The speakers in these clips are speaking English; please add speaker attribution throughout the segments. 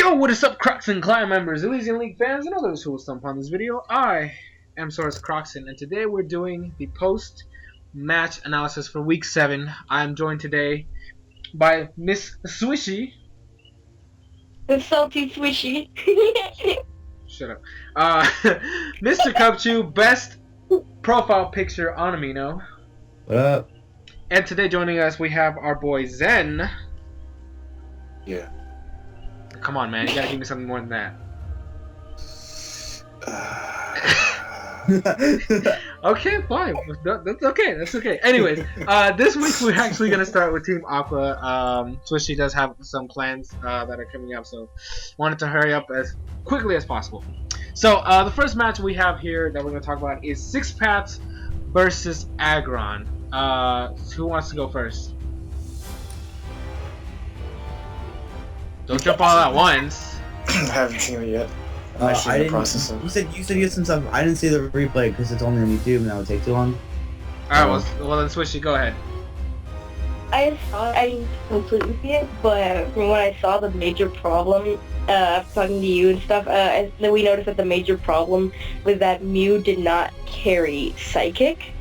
Speaker 1: Yo, what is up, Crockxen clan members, Elysian League fans, and others who will stump on this video? I am SoresanCrockxen, and today we're doing the post-match analysis for Week 7. I am joined today by Miss Swishy.
Speaker 2: The salty Swishy.
Speaker 1: Shut up. Mr. Cubchoo, best profile picture on Amino.
Speaker 3: What up?
Speaker 1: And today joining us, we have our boy Zen.
Speaker 3: Yeah.
Speaker 1: Come on, man, you gotta give me something more than that. Okay, fine. That's okay. That's okay. Anyways, this week we're actually gonna start with Team Aqua. Swishy does have some plans that are coming up, so wanted to hurry up as quickly as possible. So the first match we have here that we're gonna talk about is Six Paths versus Agron. Who wants to go first? Don't jump all at once.
Speaker 4: I haven't seen it yet.
Speaker 3: I didn't. You said you had some stuff. I didn't see the replay because it's only on YouTube and that would take too long.
Speaker 1: All right, well then Swishy, go ahead.
Speaker 2: I saw it, I didn't completely see it, but from what I saw, the major problem, after talking to you and stuff, then we noticed that the major problem was that Mew did not carry Psychic,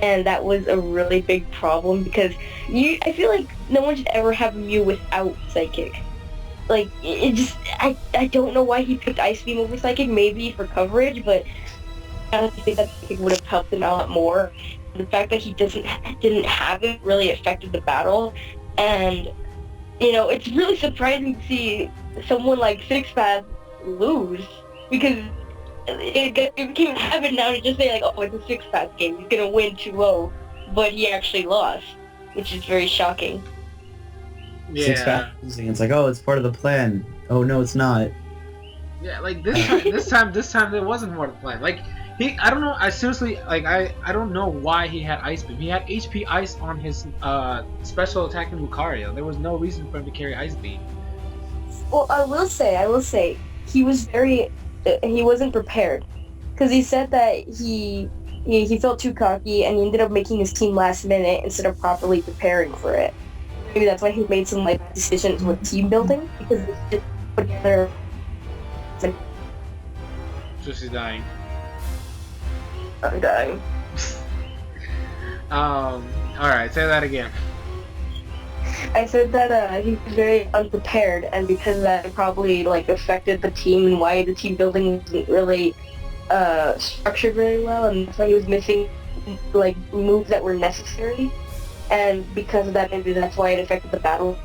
Speaker 2: and that was a really big problem because I feel like no one should ever have Mew without Psychic. Like, it just, I don't know why he picked Ice Beam over Psychic, maybe for coverage, but I think that Psychic would have helped him out more. The fact that he didn't have it really affected the battle, and, you know, it's really surprising to see someone like Six Paths lose, because it became a habit now to just say, like, oh, it's a Six Paths game, he's gonna win 2-0, but he actually lost, which is very shocking.
Speaker 1: Yeah.
Speaker 3: Six Paths losing. It's like, oh, it's part of the plan. Oh no, it's not.
Speaker 1: Yeah, like this time there wasn't more to the plan. Like I don't know. I seriously, like, I don't know why he had Ice Beam. He had HP Ice on his special attacking Lucario. There was no reason for him to carry Ice Beam.
Speaker 2: Well, I will say, he was he wasn't prepared, because he said that he felt too cocky and he ended up making his team last minute instead of properly preparing for it. Maybe that's why he made some like decisions with team building, because they just put together.
Speaker 1: She's dying.
Speaker 2: I'm dying.
Speaker 1: All right, say that again.
Speaker 2: I said that he was very unprepared, and because of that, it probably like affected the team and why the team building wasn't really structured very well, and that's why he was missing like moves that were necessary. And because of that, maybe that's why it affected the battle.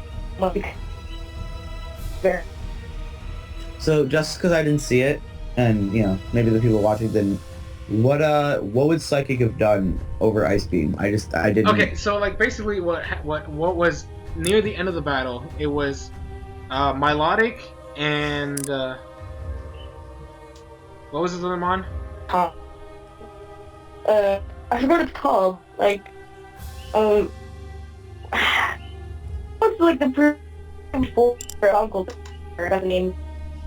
Speaker 3: So just because I didn't see it, and you know, maybe the people watching didn't. What would Psychic have done over Ice Beam? I didn't.
Speaker 1: Okay, so like basically what was near the end of the battle? It was Milotic and what was his other mon?
Speaker 2: I forgot what it's called. Like. What's like the for Uncle name?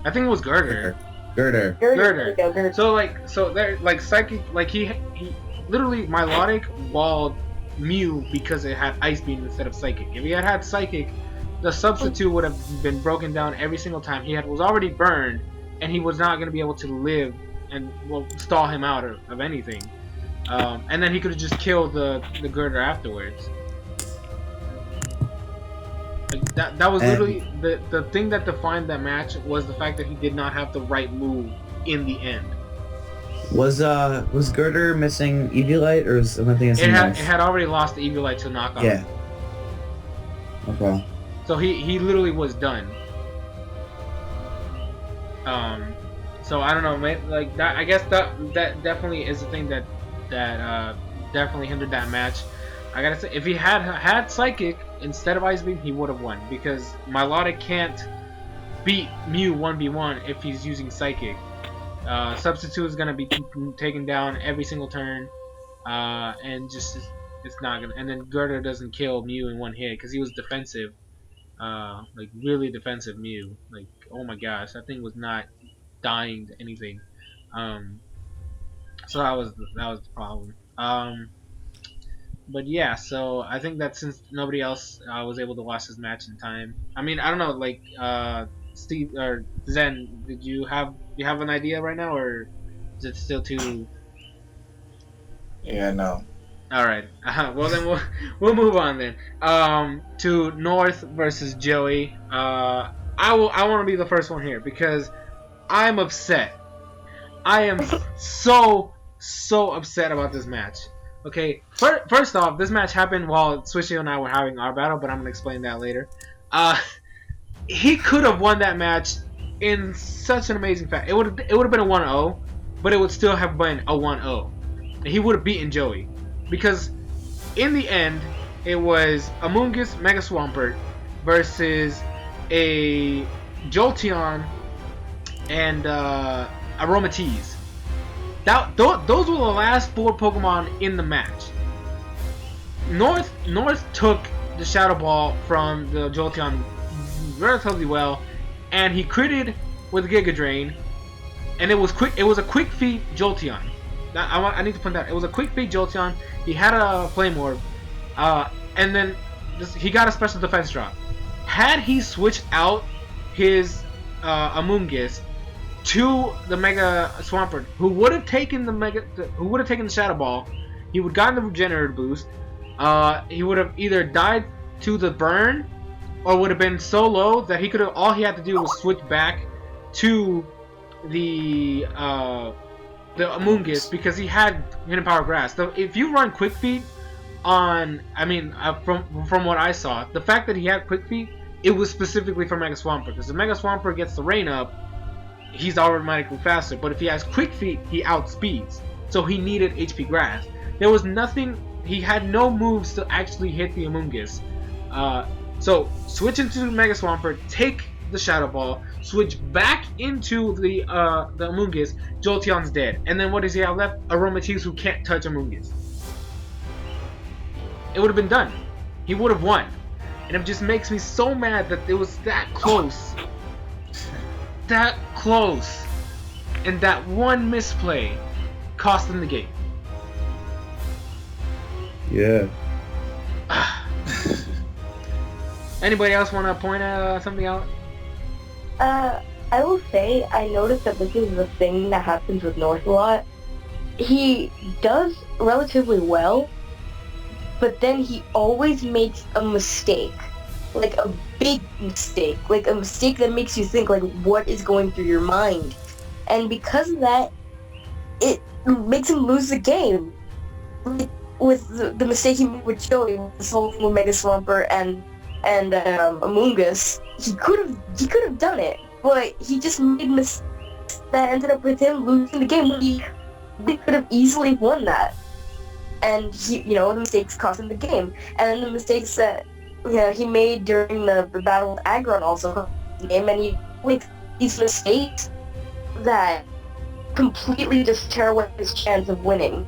Speaker 1: I think it was Girder.
Speaker 2: Girder.
Speaker 1: So there, like Psychic, like he literally Milotic walled Mew because it had Ice Beam instead of Psychic. If he had Psychic, the substitute would have been broken down every single time. He was already burned, and he was not going to be able to live and stall him out of anything. And then he could have just killed the Girder afterwards. Like that was literally the thing that defined that match, was the fact that he did not have the right move in the end.
Speaker 3: Was Girder missing Eviolite, or was something else?
Speaker 1: It had already lost the Eviolite to knockoff.
Speaker 3: Yeah. Okay.
Speaker 1: So he literally was done. So I don't know, man, like that. I guess that definitely is the thing that definitely hindered that match. I gotta say, if he had Psychic instead of Ice Beam, he would have won, because Milotic can't beat Mew 1v1 if he's using Psychic. Substitute is gonna be taken down every single turn, and just it's not gonna. And then Girder doesn't kill Mew in one hit because he was defensive, like really defensive Mew. Like, oh my gosh, that thing was not dying to anything. So that was the problem. But yeah, so I think that since nobody else was able to watch this match in time, I mean, I don't know, like Steve or Zen, do you have an idea right now, or is it still too?
Speaker 4: Yeah, no.
Speaker 1: All right. Well, then we'll move on then. To North versus Joey. I want to be the first one here because I'm upset. I am so upset about this match. Okay, first off, this match happened while Swishy and I were having our battle, but I'm gonna explain that later. He could have won that match in such an amazing fashion. It would have been a 1-0, but it would still have been a 1-0. He would have beaten Joey because in the end it was Amoonguss Mega Swampert versus a Jolteon and Aromatisse. Those were the last 4 Pokemon in the match. North took the Shadow Ball from the Jolteon relatively well, and he critted with Giga Drain, and it was quick. It was a quick feed Jolteon. I need to point that it was a quick feed Jolteon. He had a Flame Orb, and then he got a special defense drop. Had he switched out his Amoonguss to the Mega Swampert, who would have taken the Shadow Ball, he would have gotten the Regenerator boost. He would have either died to the burn, or would have been so low that he could have. All he had to do was switch back to the Amoonguss because he had Hidden Power Grass. So if you run Quick Feet on, from what I saw, the fact that he had Quick Feet, it was specifically for Mega Swampert because the Mega Swampert gets the rain up, he's automatically faster. But if he has Quick Feet, he outspeeds. So he needed HP Grass. There was nothing. He had no moves to actually hit the Amoonguss. So switch into Mega Swampert, take the Shadow Ball, switch back into the Amoonguss. Jolteon's dead, and then what does he have left? Aromatisse who can't touch Amoonguss. It would have been done. He would have won, and it just makes me so mad that it was that close, and that one misplay cost him the game.
Speaker 3: Yeah.
Speaker 1: Anybody else want to point something out?
Speaker 2: I will say I noticed that this is the thing that happens with North a lot. He does relatively well, but then he always makes a mistake. Like a big mistake. Like a mistake that makes you think, like, what is going through your mind? And because of that, it makes him lose the game. Like, with the mistake he made with Joey, with this whole thing with Mega Swampert and Amoonguss, he could have done it, but he just made mistakes that ended up with him losing the game. He could have easily won that, and the mistakes cost him the game. And then the mistakes that he made during the battle with Aggron also cost him the game, and he makes these mistakes that completely just tear away his chance of winning.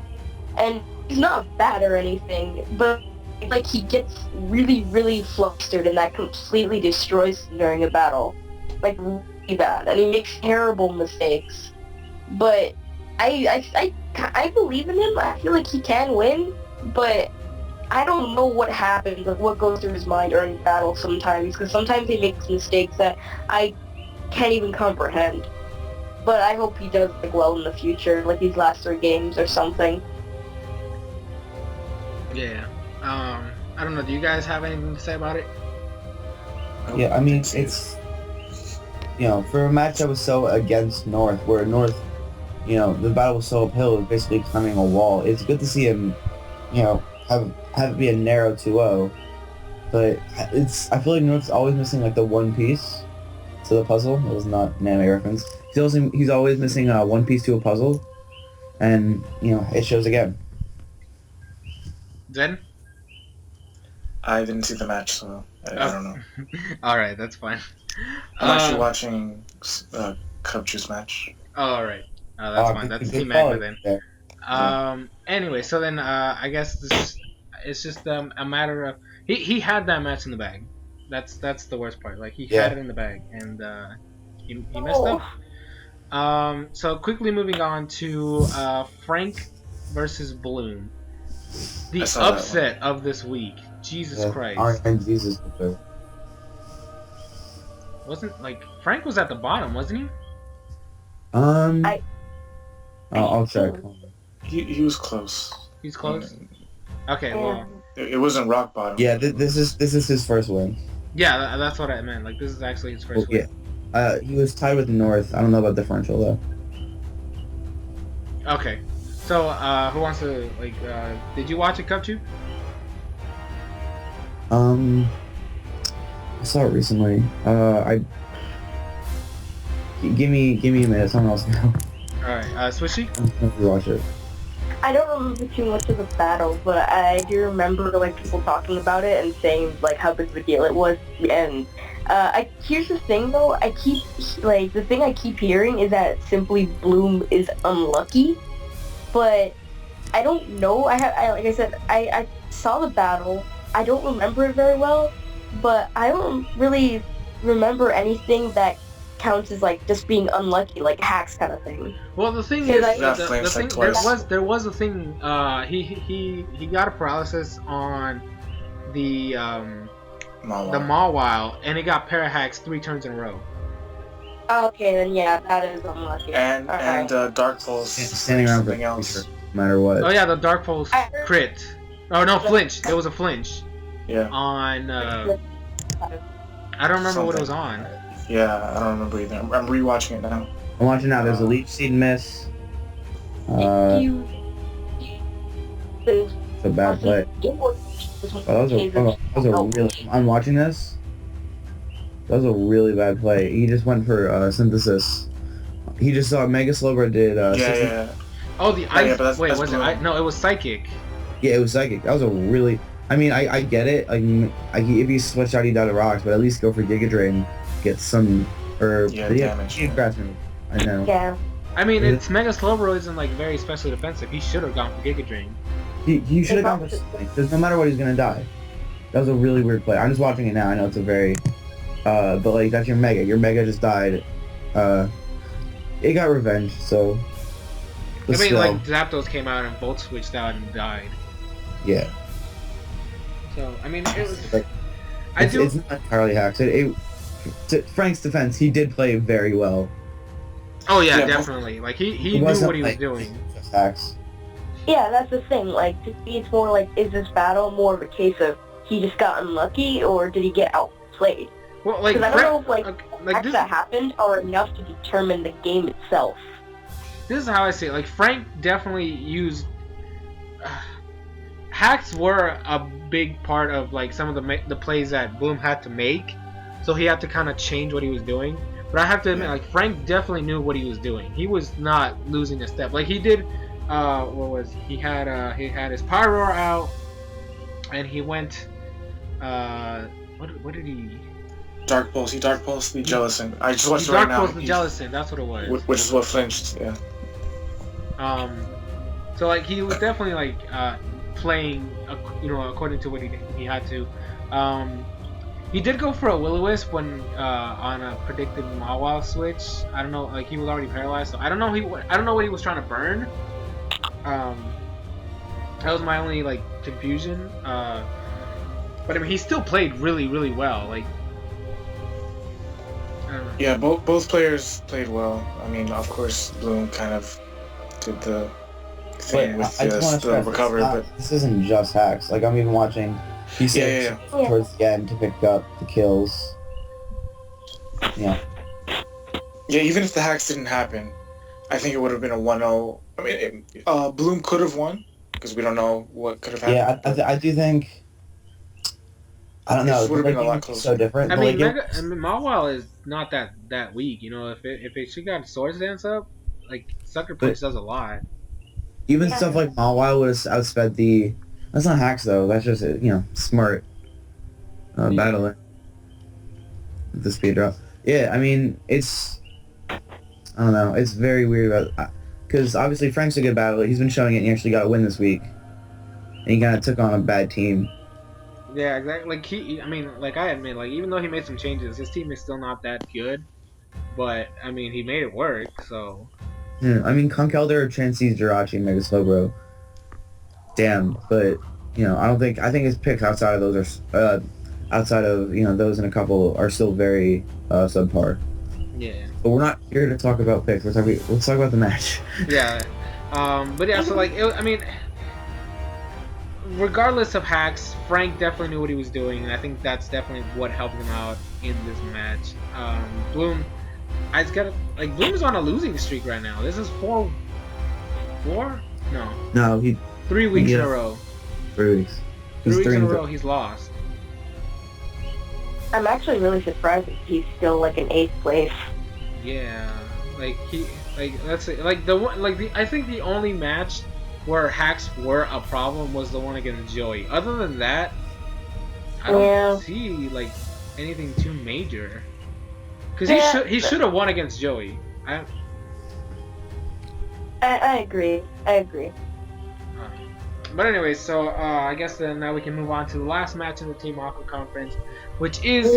Speaker 2: And he's not bad or anything, but like he gets really, really flustered, and that completely destroys him during a battle. Like really bad, and he makes terrible mistakes. But I believe in him. I feel like he can win, but I don't know what happens, like what goes through his mind during battle sometimes, because sometimes he makes mistakes that I can't even comprehend. But I hope he does well in the future, like these last 3 games or something.
Speaker 1: Yeah. I don't know. Do you guys have anything to say about it?
Speaker 3: Yeah, I mean, it's, for a match that was so against North, where North, the battle was so uphill, it was basically climbing a wall. It's good to see him, have it be a narrow 2-0, but I feel like North's always missing, like, the one piece to the puzzle. It was not an anime reference. He's always missing one piece to a puzzle, and, it shows again.
Speaker 1: Zen?
Speaker 4: I didn't see the match, so I don't know.
Speaker 1: Alright, that's fine.
Speaker 4: I'm actually watching Cubchoo's match.
Speaker 1: Alright. That's fine. That's Team Magma then. Anyway, so then I guess it's just a matter of... He had that match in the bag. That's the worst part. Like, he had it in the bag, and he messed up. So quickly moving on to Frank versus Bloom. The upset of this week. Jesus Christ.
Speaker 3: And Jesus.
Speaker 1: wasn't like Frank was at the bottom, wasn't he?
Speaker 3: I'll check.
Speaker 4: He was close.
Speaker 1: He's close. Okay,
Speaker 2: Yeah.
Speaker 1: well,
Speaker 4: It wasn't rock bottom.
Speaker 3: Yeah, this is his first win.
Speaker 1: yeah, that's what I meant. Like, this is actually his first win.
Speaker 3: Yeah. He was tied with North. I don't know about differential though.
Speaker 1: Okay, so who wants to like? Did you watch it, Cubchoo?
Speaker 3: I saw it recently. Give me a minute. Someone else now.
Speaker 1: All right, Swishy.
Speaker 3: I'm gonna rewatch it.
Speaker 2: I don't remember too much of the battle, but I do remember like people talking about it and saying like how big of a deal it was. And here's the thing though, the thing I keep hearing is that simply Bloom is unlucky, but I don't know. Like I said, I saw the battle. I don't remember it very well, but I don't really remember anything that counts as like just being unlucky, like hacks kind of thing.
Speaker 1: Well, the thing is, there was a thing. He got a paralysis on the Mawile, and he got parahacks 3 turns in a row.
Speaker 2: Okay, then yeah, that is unlucky.
Speaker 4: And Dark Pulse.
Speaker 3: Standing around for
Speaker 4: else.
Speaker 3: No matter what.
Speaker 1: Oh yeah, the Dark Pulse crit. Oh no, flinch. There was a flinch.
Speaker 4: Yeah.
Speaker 1: On. I don't remember what it was on.
Speaker 4: Yeah, I don't remember either. I'm rewatching it now.
Speaker 3: I'm watching now. There's a Leech Seed miss. It's a bad play. I'm watching this. That was a really bad play. He just went for synthesis. He just saw Mega Slowbro did.
Speaker 1: Oh, the ice.
Speaker 4: Yeah,
Speaker 1: wait, was it? No, it was psychic.
Speaker 3: Yeah, it was psychic. That was a really. I mean, I get it. Like, if you switch out, he died to rocks, but at least go for Giga Drain, get some
Speaker 4: damage.
Speaker 3: I know.
Speaker 2: Yeah.
Speaker 1: I mean, it's Mega Slowbro isn't like very specially defensive. He should have gone for Giga Drain.
Speaker 3: He should have gone for something, because no matter what, he's gonna die. That was a really weird play. I'm just watching it now. I know it's a very, but like that's your Mega. Your Mega just died. It got revenge. So.
Speaker 1: I mean, like Zapdos came out and both switched out and died.
Speaker 3: Yeah.
Speaker 1: So I mean, it was.
Speaker 3: Like, it's not entirely hacks. To Frank's defense, he did play very well.
Speaker 1: Oh yeah, definitely. Like he knew what he was doing.
Speaker 3: Just hacks.
Speaker 2: Yeah, that's the thing. Like, to me, it's more like, is this battle more of a case of he just got unlucky, or did he get outplayed?
Speaker 1: Well, like,
Speaker 2: because I don't know if hacks that happened are enough to determine the game itself.
Speaker 1: This is how I see it. Like, Frank definitely used hacks were a big part of like some of the plays that Bloom had to make, so he had to kind of change what he was doing. But I have to admit, like, Frank definitely knew what he was doing. He was not losing a step. Like, he did. He had his Pyro out, and he went. What did he?
Speaker 4: Dark Pulse. He Dark Pulse the Jellicent. I just watched it
Speaker 1: Dark
Speaker 4: right now.
Speaker 1: Pulse the Jellicent. That's what it was.
Speaker 4: Which is what flinched. Yeah.
Speaker 1: So like he was definitely like playing, according to what he had to. He did go for a Will-O-Wisp when on a predicted Mawile switch. I don't know, like he was already paralyzed, so I don't know what he was trying to burn. That was my only like confusion. But I mean, he still played really, really well. Like, I don't know.
Speaker 4: Yeah, both players played well. I mean, of course, Bloom kind of did the thing with the recovery, but
Speaker 3: this isn't just hacks. Like, I'm even watching. He said towards the end to pick up the kills. Yeah.
Speaker 4: Yeah, even if the hacks didn't happen, I think it would have been a 1-0. I mean, Bloom could have won because we don't know what could have happened.
Speaker 3: Yeah, I do think. I don't know.
Speaker 4: It would have been a lot closer.
Speaker 3: So different.
Speaker 1: I mean, Mawile is not that weak. You know, if she got Swords Dance up, like Sucker Punch does a lot.
Speaker 3: Even stuff like Mawile would have outsped the. That's not hacks though. That's just smart battling. The speed drop. Yeah, I mean it's. I don't know. It's very weird because obviously Frank's a good battler. He's been showing it, and he actually got a win this week. And he kind of took on a bad team.
Speaker 1: Yeah, exactly. Like I admit, like even though he made some changes, his team is still not that good. But I mean, he made it work. So.
Speaker 3: Yeah, I mean, Conkeldurr, Chansey's, Jirachi, Mega Slowbro. Damn, but I don't think. I think his picks outside of those are outside of those and a couple are still very subpar.
Speaker 1: Yeah.
Speaker 3: But we're not here to talk about picks. Let's talk about the match.
Speaker 1: Yeah. But yeah, so like, I mean, regardless of hacks, Frank definitely knew what he was doing, and I think that's definitely what helped him out in this match. Bloom, I just gotta like, Bloom is on a losing streak right now. This is four? No, 3 weeks in a row.
Speaker 3: 3 weeks.
Speaker 1: 3 weeks in a row he's lost.
Speaker 2: I'm actually really surprised that he's still like in 8th place.
Speaker 1: Yeah, like let's say I think the only match where hacks were a problem was the one against Joey. Other than that, I don't see like anything too major. Cause he should have won against Joey.
Speaker 2: I agree.
Speaker 1: But anyway, so I guess then now we can move on to the last match in the Team Aqua Conference, which is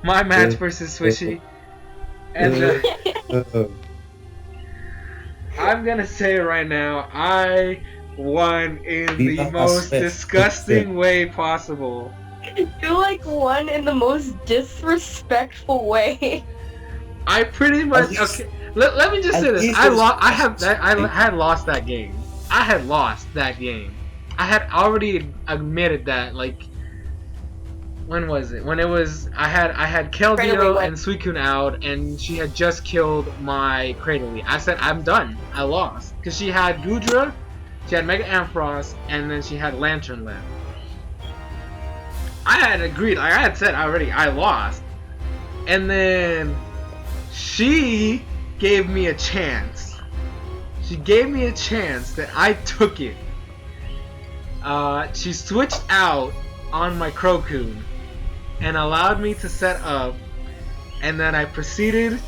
Speaker 1: my match versus Swishy. And I'm gonna say right now, I won in the most disgusting way possible.
Speaker 2: You like won in the most disrespectful way.
Speaker 1: I pretty much Let me just say this: I had lost that game. I had lost that game. I had already admitted that. Like, when was it? When it was I had Keldeo and Suicune out, and she had just killed my Cradley. I said I'm done. I lost because she had Gudra, she had Mega Ampharos, and then she had Lantern left. I had agreed. I had said already I lost, and then she gave me a chance. She gave me a chance that I took it. She switched out on my Crocoon and allowed me to set up, and then I proceeded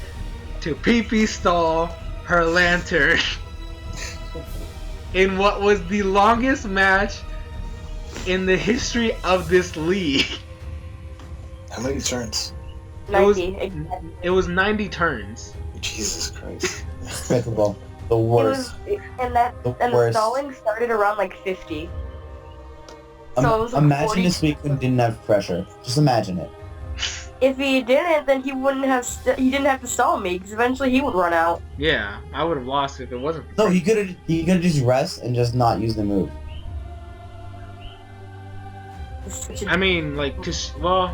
Speaker 1: to PP stall her Lantern in what was the longest match in the history of this league.
Speaker 4: How many turns?
Speaker 2: 90.
Speaker 1: It was 90 turns.
Speaker 4: Jesus Christ.
Speaker 3: Despicable. The worst.
Speaker 2: The stalling started around like 50. So it was like
Speaker 3: imagine
Speaker 2: 40.
Speaker 3: this week didn't have pressure. Just imagine it.
Speaker 2: If he didn't, then he wouldn't have. He didn't have to stall me because eventually he would run out.
Speaker 1: Yeah, I would have lost if it wasn't.
Speaker 3: No, he could have just rest and just not use the move.
Speaker 1: I mean, like, I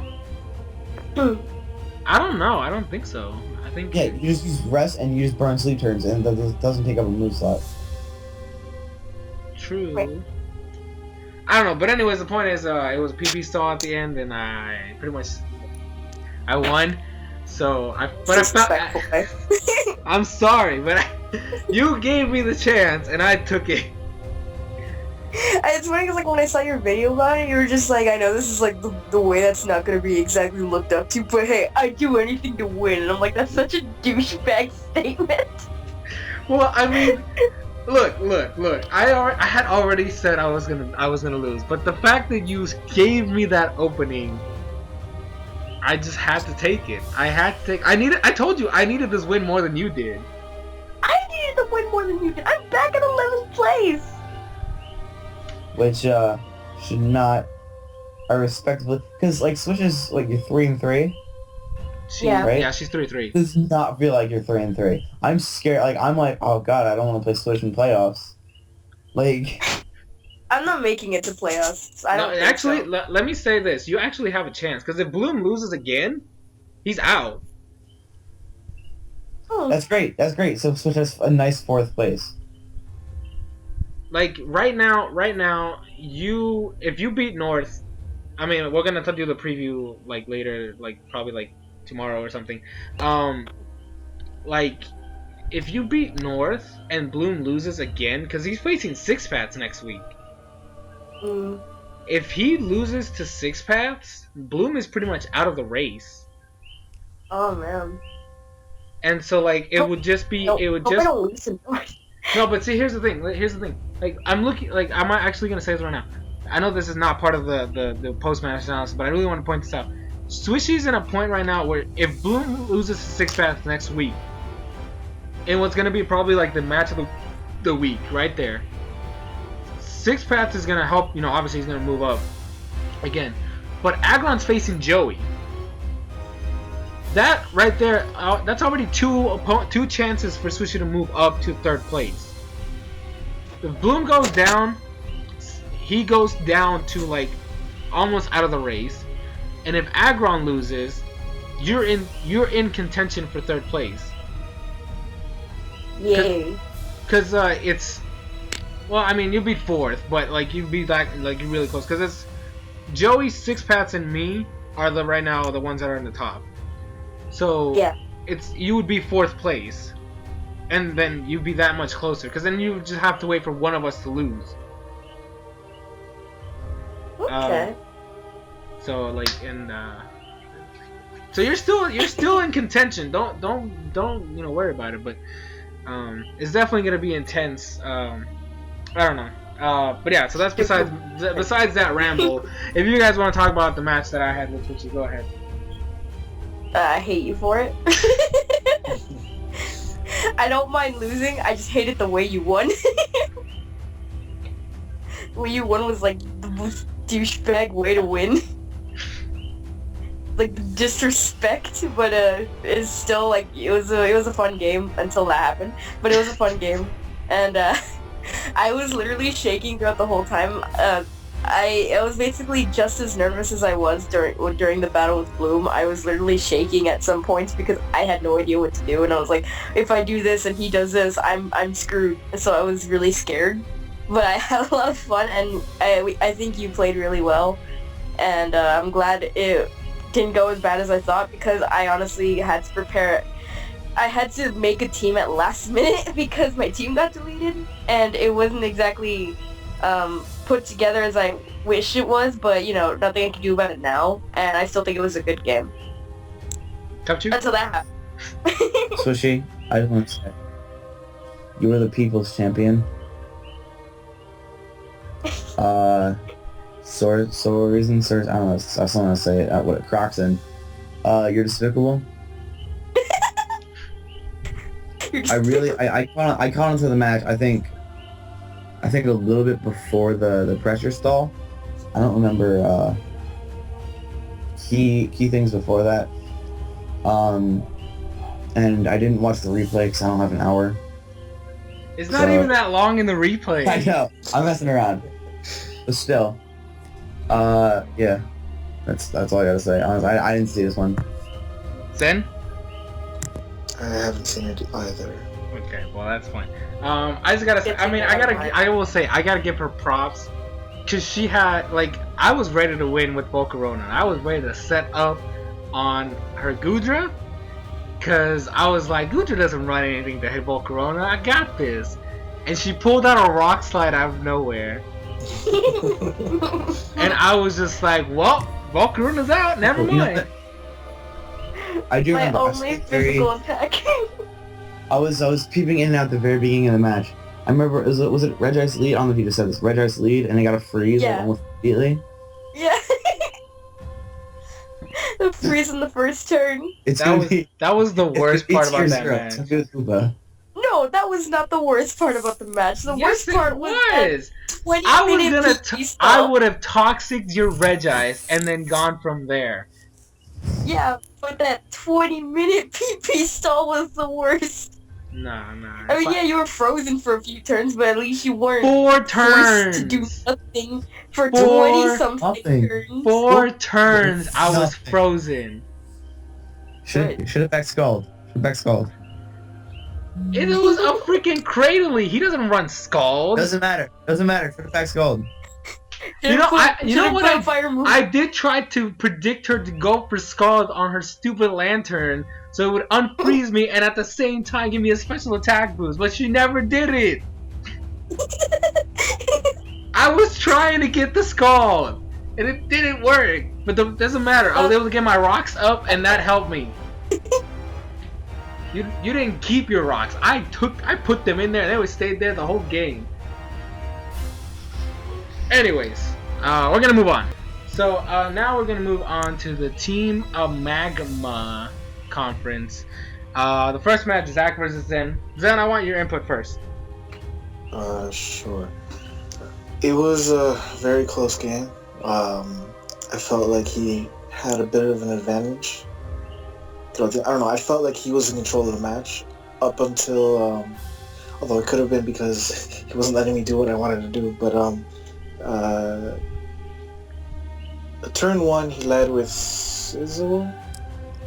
Speaker 1: don't know. I don't think so. I think
Speaker 3: you just use rest and you just burn sleep turns, and that doesn't take up a move slot.
Speaker 1: True.
Speaker 2: Right.
Speaker 1: I don't know, but anyways, the point is, it was a PP stall at the end, and I pretty much won. So I'm sorry, but you gave me the chance, and I took it.
Speaker 2: It's funny because like when I saw your video about it, you were just like, I know this is like the way that's not gonna be exactly looked up to, but hey, I'd do anything to win. And I'm like, that's such a douchebag statement.
Speaker 1: Well, I mean, look. I had already said I was gonna lose, but the fact that you gave me that opening, I just had to take it. I told you I needed this win more than you did.
Speaker 2: I needed the win more than you did. I'm back in 11th place.
Speaker 3: Which should not are respectable, because like Switch is like you're 3-3. Right?
Speaker 1: Yeah, she's 3-3.
Speaker 3: Does not feel like you're 3-3. I'm scared. Like I'm like, oh god, I don't want to play Switch in playoffs. Like,
Speaker 2: I'm not making it to playoffs. I don't think
Speaker 1: actually,
Speaker 2: so.
Speaker 1: let me say this: you actually have a chance, because if Bloom loses again, he's out.
Speaker 3: That's great. So Switch has a nice 4th place.
Speaker 1: Like right now, if you beat North, I mean, we're gonna do the preview like later, like probably like tomorrow or something. Like if you beat North and Bloom loses again, because he's facing Six Paths next week. If he loses to Six Paths, Bloom is pretty much out of the race.
Speaker 2: Oh man.
Speaker 1: And so like it would just be
Speaker 2: I don't listen to it.
Speaker 1: No, but see, here's the thing. Like, I'm actually gonna say this right now. I know this is not part of the post-match analysis, but I really want to point this out. Swishy's in a point right now where if Bloom loses to Six Paths next week, in what's gonna be probably like the match of the week, right there, Six Paths is gonna help. Obviously he's gonna move up again. but Aggron's facing Joey. That right there, that's already two chances for Swishy to move up to 3rd place. If Bloom goes down, he goes down to like almost out of the race, and if Aggron loses, you're in contention for 3rd place.
Speaker 2: Yay!
Speaker 1: Because it's, well, I mean, you'd be 4th, but like you'd be like you're really close. Because it's Joey, Six Pats, and me are right now the ones that are in the top. So
Speaker 2: Yeah.
Speaker 1: you would be 4th place, and then you'd be that much closer. Because then you just have to wait for one of us to lose.
Speaker 2: Okay.
Speaker 1: So like so you're still in contention. Don't worry about it. But it's definitely gonna be intense. I don't know. But yeah. So that's besides that ramble. If you guys want to talk about the match that I had with Twitchy, go ahead.
Speaker 2: I hate you for it. I don't mind losing. I just hated the way you won. The way you won was like the most douchebag way to win. Like disrespect, but it's still like it was a fun game until that happened. But it was a fun game, and I was literally shaking throughout the whole time. I was basically just as nervous as I was during the battle with Bloom. I was literally shaking at some points because I had no idea what to do, and I was like, if I do this and he does this, I'm screwed. So I was really scared. But I had a lot of fun, and I think you played really well, and I'm glad it didn't go as bad as I thought, because I honestly had to prepare. I had to make a team at last minute because my team got deleted, and it wasn't exactly put together as I wish it was, but nothing I can do about it now, and I still think it was a good game.
Speaker 1: Cubchoo?
Speaker 2: Until that happened.
Speaker 3: Swishy, I just want to say, you were the people's champion. I don't know, I still want to say it, Crockxen. You're despicable. I caught on to the match, I think a little bit before the pressure stall. I don't remember key things before that. And I didn't watch the replay because I don't have an hour.
Speaker 1: It's not even that long in the replay.
Speaker 3: I know, I'm messing around. But still, yeah, that's all I gotta say. I didn't see this one.
Speaker 1: Zen?
Speaker 4: I haven't seen it either.
Speaker 1: Okay, well that's fine. I just gotta say, I will say, I gotta give her props, cause she had, like, I was ready to win with Volcarona. I was ready to set up on her Gudra, cause I was like, Gudra doesn't run anything to hit Volcarona. I got this, and she pulled out a rock slide out of nowhere. And I was just like, well, Volcarona's out, never mind.
Speaker 3: I do remember.
Speaker 2: My only physical attack.
Speaker 3: I was peeping in and out at the very beginning of the match. I remember, was it Regice lead? I don't know if you just said this. Regice lead, and they got a freeze like, almost immediately.
Speaker 2: Yeah. The freeze in the first turn.
Speaker 1: That was the worst part about that match.
Speaker 2: No, that was not the worst part about the match. The worst part was.
Speaker 1: I would have toxiced your Regice and then gone from there.
Speaker 2: Yeah, but that 20-minute PP stall was the worst.
Speaker 1: Nah.
Speaker 2: I mean, yeah, you were frozen for a few turns, but at least you weren't
Speaker 1: 4 turns
Speaker 2: forced to do nothing for 20-something turns.
Speaker 1: 4 turns, I was frozen.
Speaker 3: Should have back scald.
Speaker 1: It was a freaking Cradley. He doesn't run Scald.
Speaker 3: Doesn't matter. Should have back scald.
Speaker 1: I did try to predict her to go for Scald on her stupid lantern, so it would unfreeze me and at the same time give me a special attack boost, but she never did it. I was trying to get the Scald, and it didn't work, but it doesn't matter. I was able to get my rocks up, and that helped me. You didn't keep your rocks. I put them in there, and they would stay there the whole game. Anyways, we're gonna move on. So now we're gonna move on to the Team of Magma conference. The first match is Zach versus Zen. Zen, I want your input first.
Speaker 4: Sure. It was a very close game. I felt like he had a bit of an advantage. I don't know. I felt like he was in control of the match up until, although it could have been because he wasn't letting me do what I wanted to do. But turn 1, he led with Sizzle.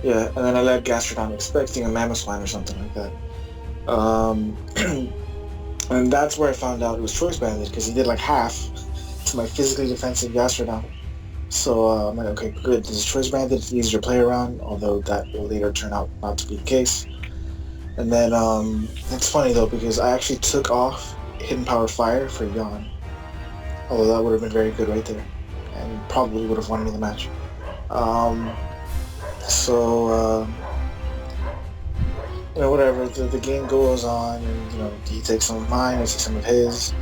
Speaker 4: Yeah, and then I led Gastrodon, expecting a Mammoth Swine or something like that. And that's where I found out it was Choice Banded, because he did like half to my physically defensive Gastrodon. So I'm like, okay, good. This is Choice Banded, it's easier to play around, although that will later turn out not to be the case. And then it's funny though, because I actually took off Hidden Power Fire for Yawn. Although that would have been very good right there, and probably would have won me the match. You know, whatever, the game goes on, and, you know, he takes some of mine, I take some of his,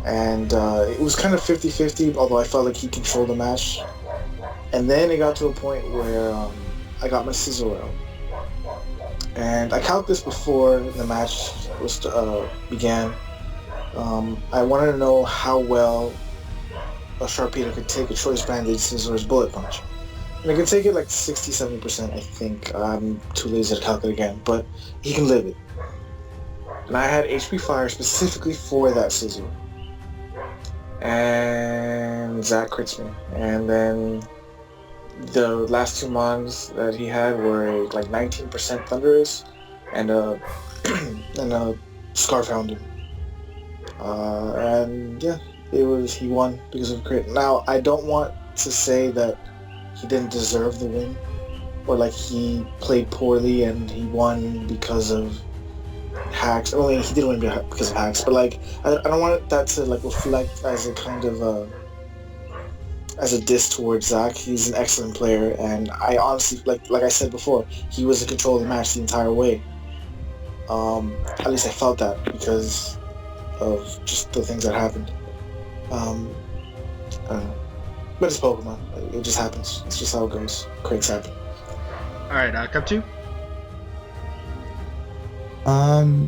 Speaker 4: and it was kind of 50-50, although I felt like he controlled the match. And then it got to a point where I got my Sizzle out. And I calculated this before the match began. I wanted to know how well a Sharpedo could take a Choice Banded Sizzler's Bullet Punch. And I can take it like 60-70%, I think. I'm too lazy to calculate again, but he can live it. And I had HP Fire specifically for that Sizzle. And Zach crits me. And then the last 2 mons that he had were like 19% Thunderous and a Scarfounder. And yeah, he won because of crit. Now, I don't want to say that he didn't deserve the win, or like he played poorly and he won because of hacks. I mean, he did win because of hacks, but like I don't want that to like reflect as a kind of as a diss towards Zach. He's an excellent player, and I honestly, like I said before, he was in control of the match the entire way. At least I felt that because of just the things that happened. I don't know. But it's Pokemon. It just happens. It's just how it goes. Critics happen.
Speaker 1: Alright, Cubchoo?
Speaker 3: Oh,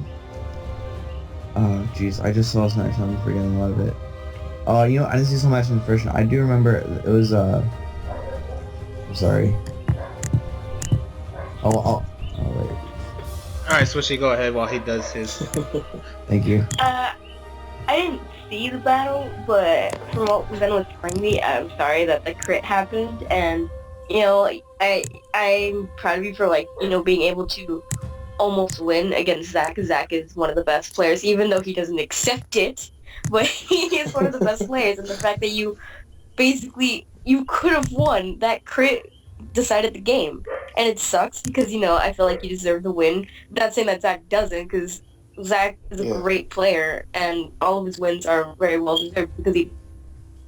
Speaker 3: jeez. I just saw Smash, I'm forgetting a lot of it. You know, I didn't see so much in the first one. I do remember it was, I'm sorry. Oh, wait.
Speaker 1: Alright, Swishy, go ahead while he does his.
Speaker 3: Thank you.
Speaker 2: I didn't see the battle, but from what Ben was telling me, I'm sorry that the crit happened, and, you know, I'm proud of you for, like, you know, being able to almost win against Zach. Zach is one of the best players, even though he doesn't accept it, but he is one of the best players, and the fact that you could have won, that crit decided the game. And it sucks because, you know, I feel like you deserve the win. Not saying that Zach doesn't, because Zach is a great player, and all of his wins are very well deserved because he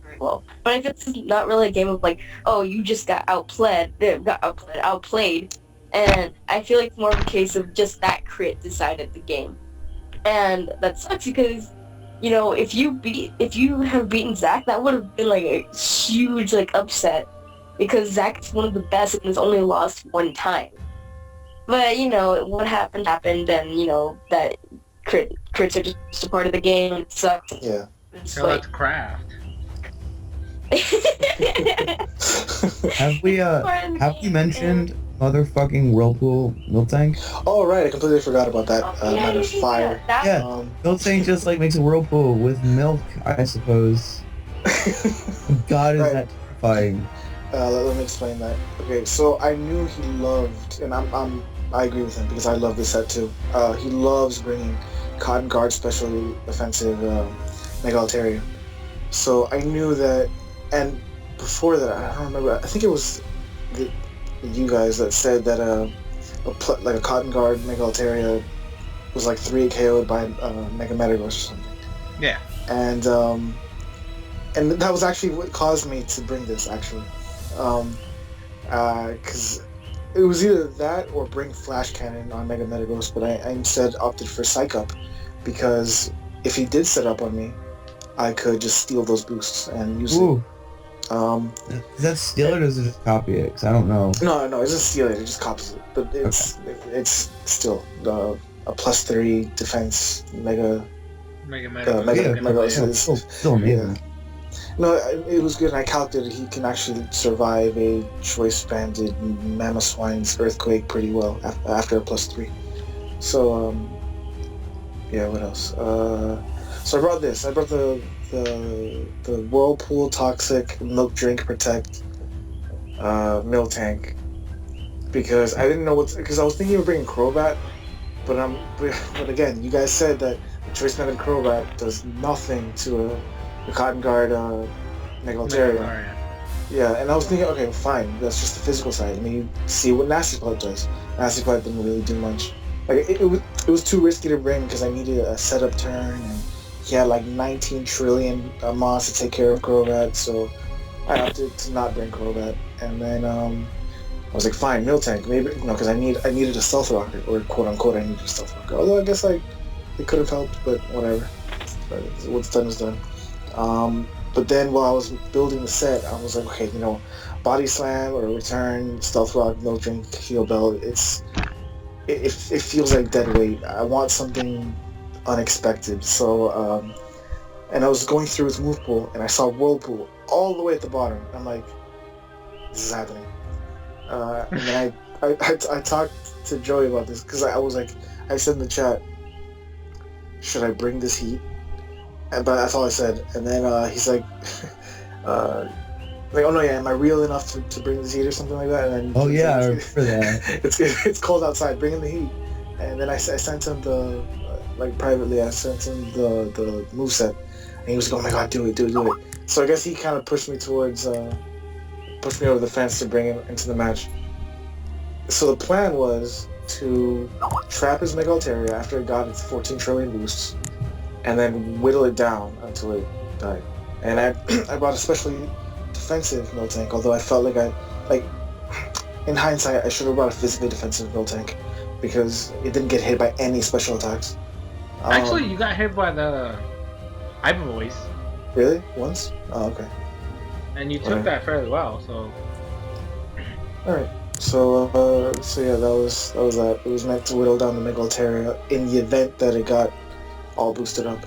Speaker 2: very well. But I feel this is not really a game of like, oh, you just got outplayed, and I feel like it's more of a case of just that crit decided the game, and that sucks because, you know, if you have beaten Zach, that would have been like a huge like upset because Zach is one of the best and has only lost one time. But, you know, what happened, and, you know, that crits are just a part of the game, and it sucks.
Speaker 4: Yeah.
Speaker 2: It's
Speaker 1: Tell
Speaker 2: like...
Speaker 1: that to Craft.
Speaker 3: Have we mentioned motherfucking Whirlpool Miltank?
Speaker 4: Oh, right, I completely forgot about that. Amount of fire.
Speaker 3: Yeah, Miltank just, like, makes a whirlpool with milk, I suppose. God, is that terrifying.
Speaker 4: Let me explain that. Okay, so I knew he loved, and I agree with him because I love this set too. He loves bringing Cotton Guard special offensive Mega Altaria. So I knew that, and before that, I don't remember, I think it was you guys that said that a Cotton Guard Mega Altaria was like 3 KO'd by Mega Metagross or something.
Speaker 1: Yeah.
Speaker 4: And that was actually what caused me to bring this, actually. Because it was either that or bring Flash Cannon on Mega Metagross, but I instead opted for Psych Up, because if he did set up on me, I could just steal those boosts and use it.
Speaker 3: Is that steal it or does it just copy it? Because I don't know.
Speaker 4: No, it doesn't steal it, it just copies it. But it's still a +3 defense Mega
Speaker 1: Mega
Speaker 3: still amazing.
Speaker 4: No, it was good. And I calculated he can actually survive a choice-banded Mamoswine's earthquake pretty well after a +3. So, yeah, what else? So I brought this. I brought the Whirlpool Toxic Milk Drink Protect Mill Tank. Because I didn't know because I was thinking of bringing Crobat, but again, you guys said that the choice-banded Crobat does nothing to a Cotton Guard Megalteria. Yeah, and I was thinking, okay, fine, that's just the physical side. I mean, see what Nasty Plot does. Nasty Plot didn't really do much. Like, it was too risky to bring because I needed a setup turn, and he had like 19 trillion mods to take care of Crobat, so I opted to not bring Crobat. And then I was like, fine, Mill Tank, maybe, because I needed a Stealth Rocket, or quote unquote, I needed a Stealth Rocket. Although I guess it could have helped, but whatever. What's done is done. But then while I was building the set, I was like, okay, Body Slam or Return, Stealth Rock, Milk Drink, Heal Bell, it feels like dead weight. I want something unexpected. So, and I was going through his move pool, and I saw Whirlpool all the way at the bottom. I'm like, this is happening. And then I talked to Joey about this, because I was like, I said in the chat, should I bring this heat? But that's all I said. And then he's like, oh no, yeah, am I real enough to bring this heat or something like that? And then
Speaker 3: I remember that.
Speaker 4: it's cold outside, bring in the heat. And then I sent him privately, I sent him the moveset. And he was like, oh my god, do it. So I guess he kind of pushed me over the fence to bring him into the match. So the plan was to trap his Megalteria after it got its 14 trillion boosts, and then whittle it down until it died. And I brought a specially defensive Mill Tank, although I felt like in hindsight I should have brought a physically defensive Mill Tank, because it didn't get hit by any special attacks.
Speaker 1: Actually, you got hit by the Ivan Voice.
Speaker 4: Really? Once? Oh, okay.
Speaker 1: And you took that fairly well, so...
Speaker 4: Alright. So yeah, that was that. It was meant to whittle down the Megalteria in the event that it got all boosted up.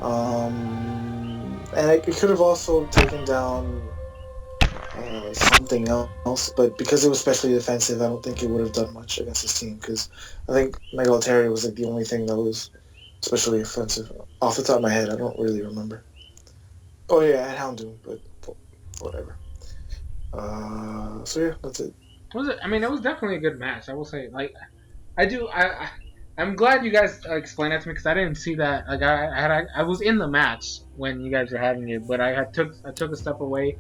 Speaker 4: And it could have also taken down something else, but because it was specially defensive, I don't think it would have done much against this team, because I think Megalteria was like the only thing that was especially offensive. Off the top of my head, I don't really remember. Oh yeah, and Houndoom, but whatever. So yeah, that's it.
Speaker 1: I mean, it was definitely a good match. I will say, I'm glad you guys explained that to me, because I didn't see that. Like, I was in the match when you guys were having it, but I took a step away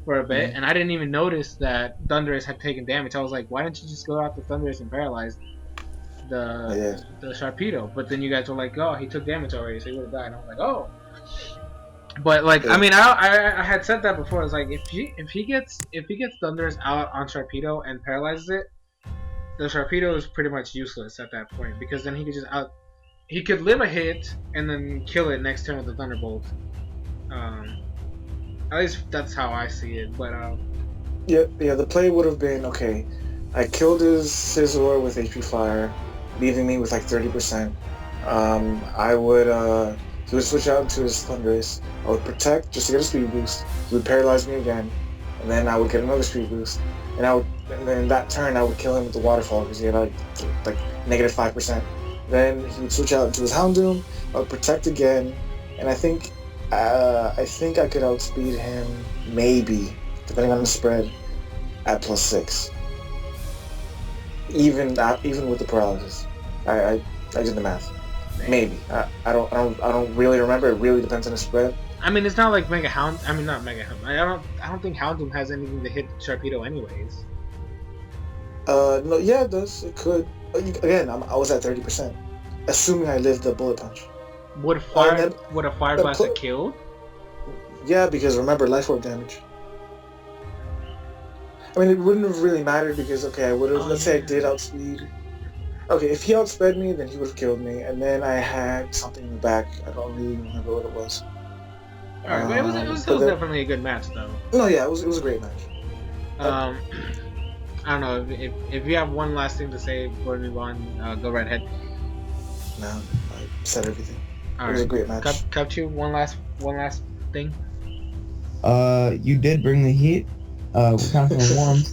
Speaker 1: for a bit, and I didn't even notice that Thundurus had taken damage. I was like, why didn't you just go out to Thundurus and paralyze the Sharpedo? But then you guys were like, oh, he took damage already, so he would have died. And I was like, oh. But like, I mean, I had said that before. I was like, if he gets Thundurus out on Sharpedo and paralyzes it, the Sharpedo is pretty much useless at that point, because then he could live a hit and then kill it next turn with the Thunderbolt. At least that's how I see it. But
Speaker 4: yeah, the play would have been, okay, I killed his Scizor with HP Fire, leaving me with like 30%. He would switch out into his Thundurus. I would protect just to get a speed boost. He would paralyze me again, and then I would get another speed boost. And then that turn I would kill him with the Waterfall, because he had like -5%. Then he would switch out into his Houndoom. I would protect again, and I think I could outspeed him, maybe, depending on the spread, at +6. Even with the paralysis, I did the math. Maybe. I don't really remember. It really depends on the spread.
Speaker 1: I mean, it's not like Mega Hound. I mean, not Mega Hound. I don't think Houndoom has anything to hit Sharpedo anyways.
Speaker 4: No, yeah, it does. It could. Again, I was at 30%, assuming I lived the Bullet Punch.
Speaker 1: Would a Fire Blast have killed?
Speaker 4: Yeah, because remember, Life Orb damage. I mean, it wouldn't have really mattered, because okay, I would have. Let's say I did outspeed. Okay, if he outsped me, then he would have killed me, and then I had something in the back. I don't really remember what it was.
Speaker 1: Alright, but it was still definitely a good match, though.
Speaker 4: No, yeah, it was a great match.
Speaker 1: I don't know, if you have one last thing to say before we move on, go right ahead.
Speaker 4: No, I said everything.
Speaker 1: All
Speaker 4: it was a great match.
Speaker 1: Cubchoo, one last thing.
Speaker 3: You did bring the heat. We're kind of feeling warm.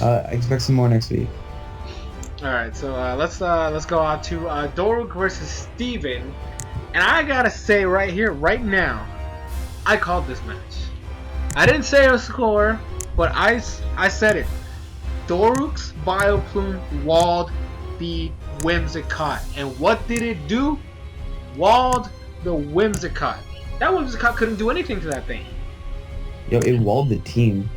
Speaker 3: I expect some more next week.
Speaker 1: All right, so let's go on to Doruk versus Steven. And I gotta say right here, right now, I called this match. I didn't say a score, but I said it. Doruk's Bioplume walled the Whimsicott. And what did it do? Walled the Whimsicott. That Whimsicott couldn't do anything to that thing.
Speaker 3: Yo, it walled the team.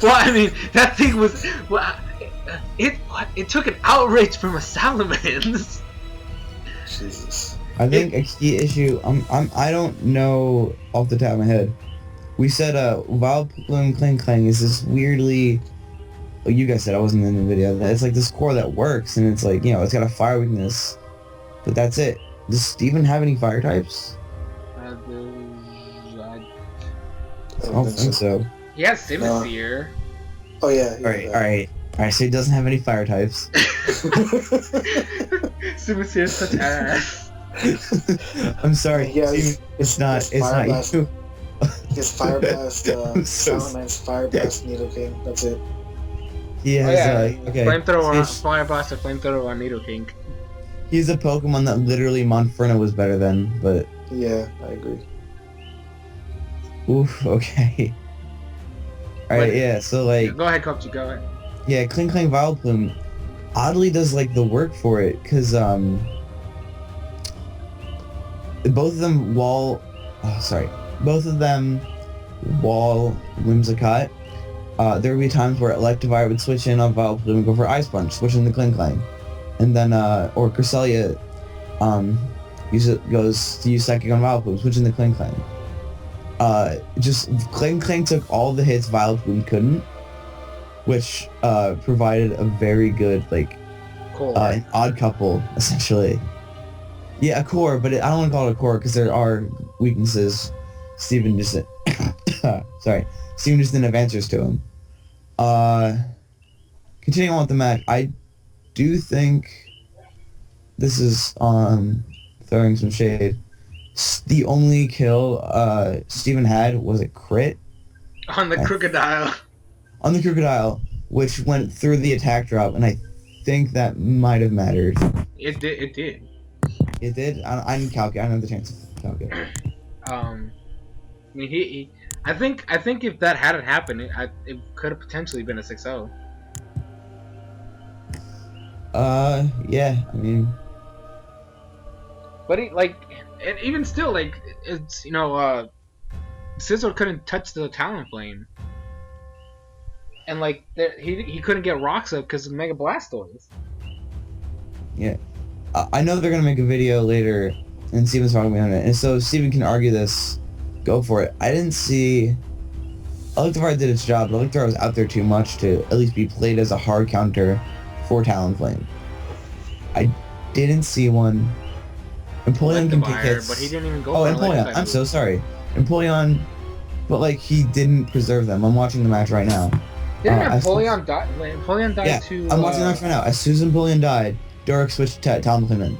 Speaker 1: Well, I mean, that thing was... Well, it took an outrage from a Salamence.
Speaker 4: Jesus.
Speaker 3: I think a key issue. I don't know off the top of my head. We said Vileplume Clang Clang is this weirdly. Oh, you guys said, I wasn't in the video. That it's like this core that works, and it's like, you know, it's got a fire weakness, but that's it. Does Steven have any fire types?
Speaker 1: I
Speaker 3: don't think so.
Speaker 1: He has Simisear.
Speaker 4: Oh yeah.
Speaker 3: Alright. So he doesn't have any fire types.
Speaker 1: Simisear is such ass.
Speaker 3: I'm sorry.
Speaker 4: Yes.
Speaker 3: It's not you.
Speaker 4: His Fire Blast,
Speaker 3: so
Speaker 4: Salamence, Fire Blast, Nidoking. That's it.
Speaker 3: He has okay.
Speaker 1: Flamethrower, Fire Blast, or Flamethrower on Nidoking.
Speaker 3: He's a Pokemon that literally Monferno was better than, but
Speaker 4: Yeah, I agree.
Speaker 3: oof. Okay. All right. Yeah. So like.
Speaker 1: Go ahead, Cubchoo. Go ahead.
Speaker 3: Yeah, Cling Clang Vileplume oddly does like the work for it, cause both of them wall Whimsicott. There would be times where Electivire would switch in on Vileplume and go for Ice Punch, switch in the Cling Clang, and then or Cresselia goes to use Psychic on Vileplume, switch in the Cling Clang. Just Cling Clang took all the hits Vileplume couldn't, which provided a very good like an odd couple essentially. Yeah, a core, but I don't want to call it a core because there are weaknesses. Steven just Steven just didn't have answers to him. Continuing on with the match, I do think this is throwing some shade. The only kill Steven had was a crit
Speaker 1: on the Crocodile.
Speaker 3: On the Crocodile, which went through the attack drop, and I think that might have mattered.
Speaker 1: It did.
Speaker 3: It did? I didn't calculate. I don't have the chance to calculate.
Speaker 1: I mean, I think if that hadn't happened, it could have potentially been a 6-0.
Speaker 3: Yeah, I mean...
Speaker 1: But even still, like, it's, you know, Scizor couldn't touch the Talonflame. And, like, he couldn't get rocks up because of Mega Blastoise.
Speaker 3: Yeah. I know they're going to make a video later, and Steven's talking about it, and so Steven can argue this. Go for it. I didn't see... Electivire did its job, but Electivire was out there too much to at least be played as a hard counter for Talonflame. I didn't see one. Empoleon can take hits.
Speaker 1: But he didn't even go
Speaker 3: for
Speaker 1: Empoleon.
Speaker 3: I'm so sorry. Empoleon, but like he didn't preserve them. I'm watching the match right now.
Speaker 1: Didn't Empoleon die? Empoleon died
Speaker 3: yeah, I'm watching the match right now. As soon as Empoleon died, Doruk switched to Talonflame in.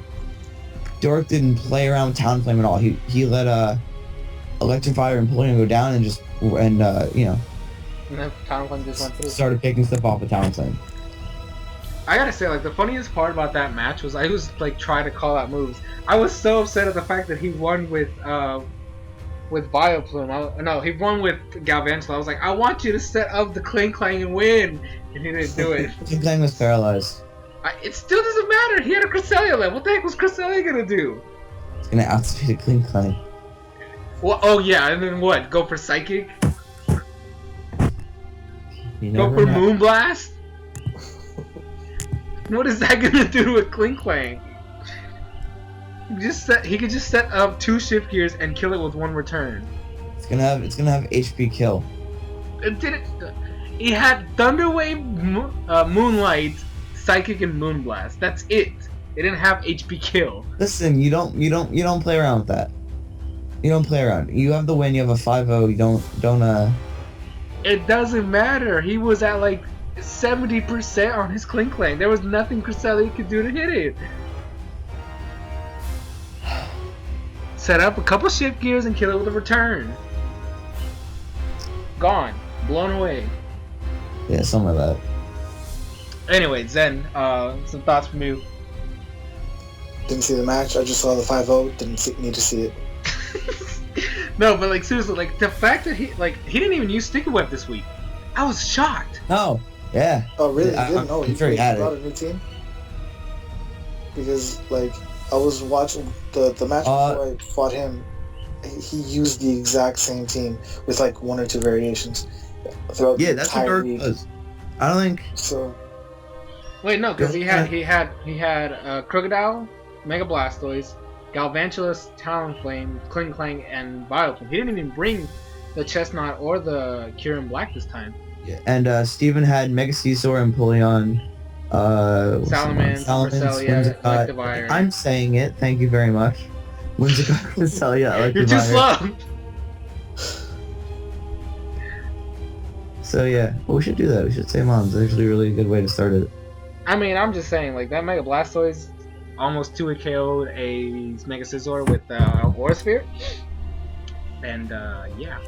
Speaker 3: Doruk didn't play around with Talonflame at all. He let Electivire and Empoleon go down and just you know.
Speaker 1: And then Talonflame just went through.
Speaker 3: Started picking stuff off of Talonflame.
Speaker 1: I gotta say, like, the funniest part about that match was I was like trying to call out moves. I was so upset at the fact that he won with Vileplume. No, he won with Galvantula. I was like, I want you to set up the Cling Clang and win, and he didn't do it.
Speaker 3: Cling Clang was paralyzed.
Speaker 1: It still doesn't matter. He had a Cresselia left. What the heck was Cresselia gonna do?
Speaker 3: It's gonna outspeed a Cling Clang.
Speaker 1: Well, oh yeah, and then what? Go for Psychic? Go for Moonblast? What is that gonna do to a Cling Clang? He could just set up 2 shift gears and kill it with 1 return.
Speaker 3: It's gonna have HP kill.
Speaker 1: It didn't. He had Thunderwave, Moonlight, Psychic, and Moonblast. That's it. It didn't have HP kill.
Speaker 3: Listen, you don't play around with that. You don't play around. You have the win. You have a 5-0. You don't.
Speaker 1: It doesn't matter. He was at like 70% on his Cling Clang. There was nothing Cresselia could do to hit it. set up a couple shift gears and kill it with a return. Gone. Blown away.
Speaker 3: Yeah, something like that.
Speaker 1: Anyway, Zen, some thoughts from you.
Speaker 4: Didn't see the match. I just saw the 5-0. Need to see it.
Speaker 1: No, but like seriously, like the fact that he didn't even use Sticky Web this week. I was shocked.
Speaker 3: No. Yeah.
Speaker 4: Oh, really?
Speaker 3: Yeah,
Speaker 4: You didn't know?
Speaker 3: I'm sure he had
Speaker 4: brought
Speaker 3: it.
Speaker 4: a new team? Because, like, I was watching the match before I fought him. He used the exact same team with, like, 1 or 2 variations throughout the
Speaker 3: That's what
Speaker 4: entire
Speaker 3: Dark
Speaker 4: league.
Speaker 3: was. I don't think.
Speaker 4: So,
Speaker 1: Wait, no, because he had Crocodile, Mega Blastoise, Galvantulus, Talonflame, Kling Clang, and Vileplume. He didn't even bring the Chestnut or the Kyurem Black this time.
Speaker 3: Yeah. And Steven had Mega Scizor and Pulleon.
Speaker 1: Salamence, Cresselia,
Speaker 3: Whimsicott.
Speaker 1: Electivire.
Speaker 3: I'm saying it. Thank you very much. Whimsicott, Cresselia,
Speaker 1: You're too
Speaker 3: Electivire.
Speaker 1: slow.
Speaker 3: So yeah, well, we should do that. We should say Mons. It's actually a really good way to start it.
Speaker 1: I mean, I'm just saying, like that Mega Blastoise almost 2-hit KO'd a Mega Scizor with Aura Sphere, and yeah.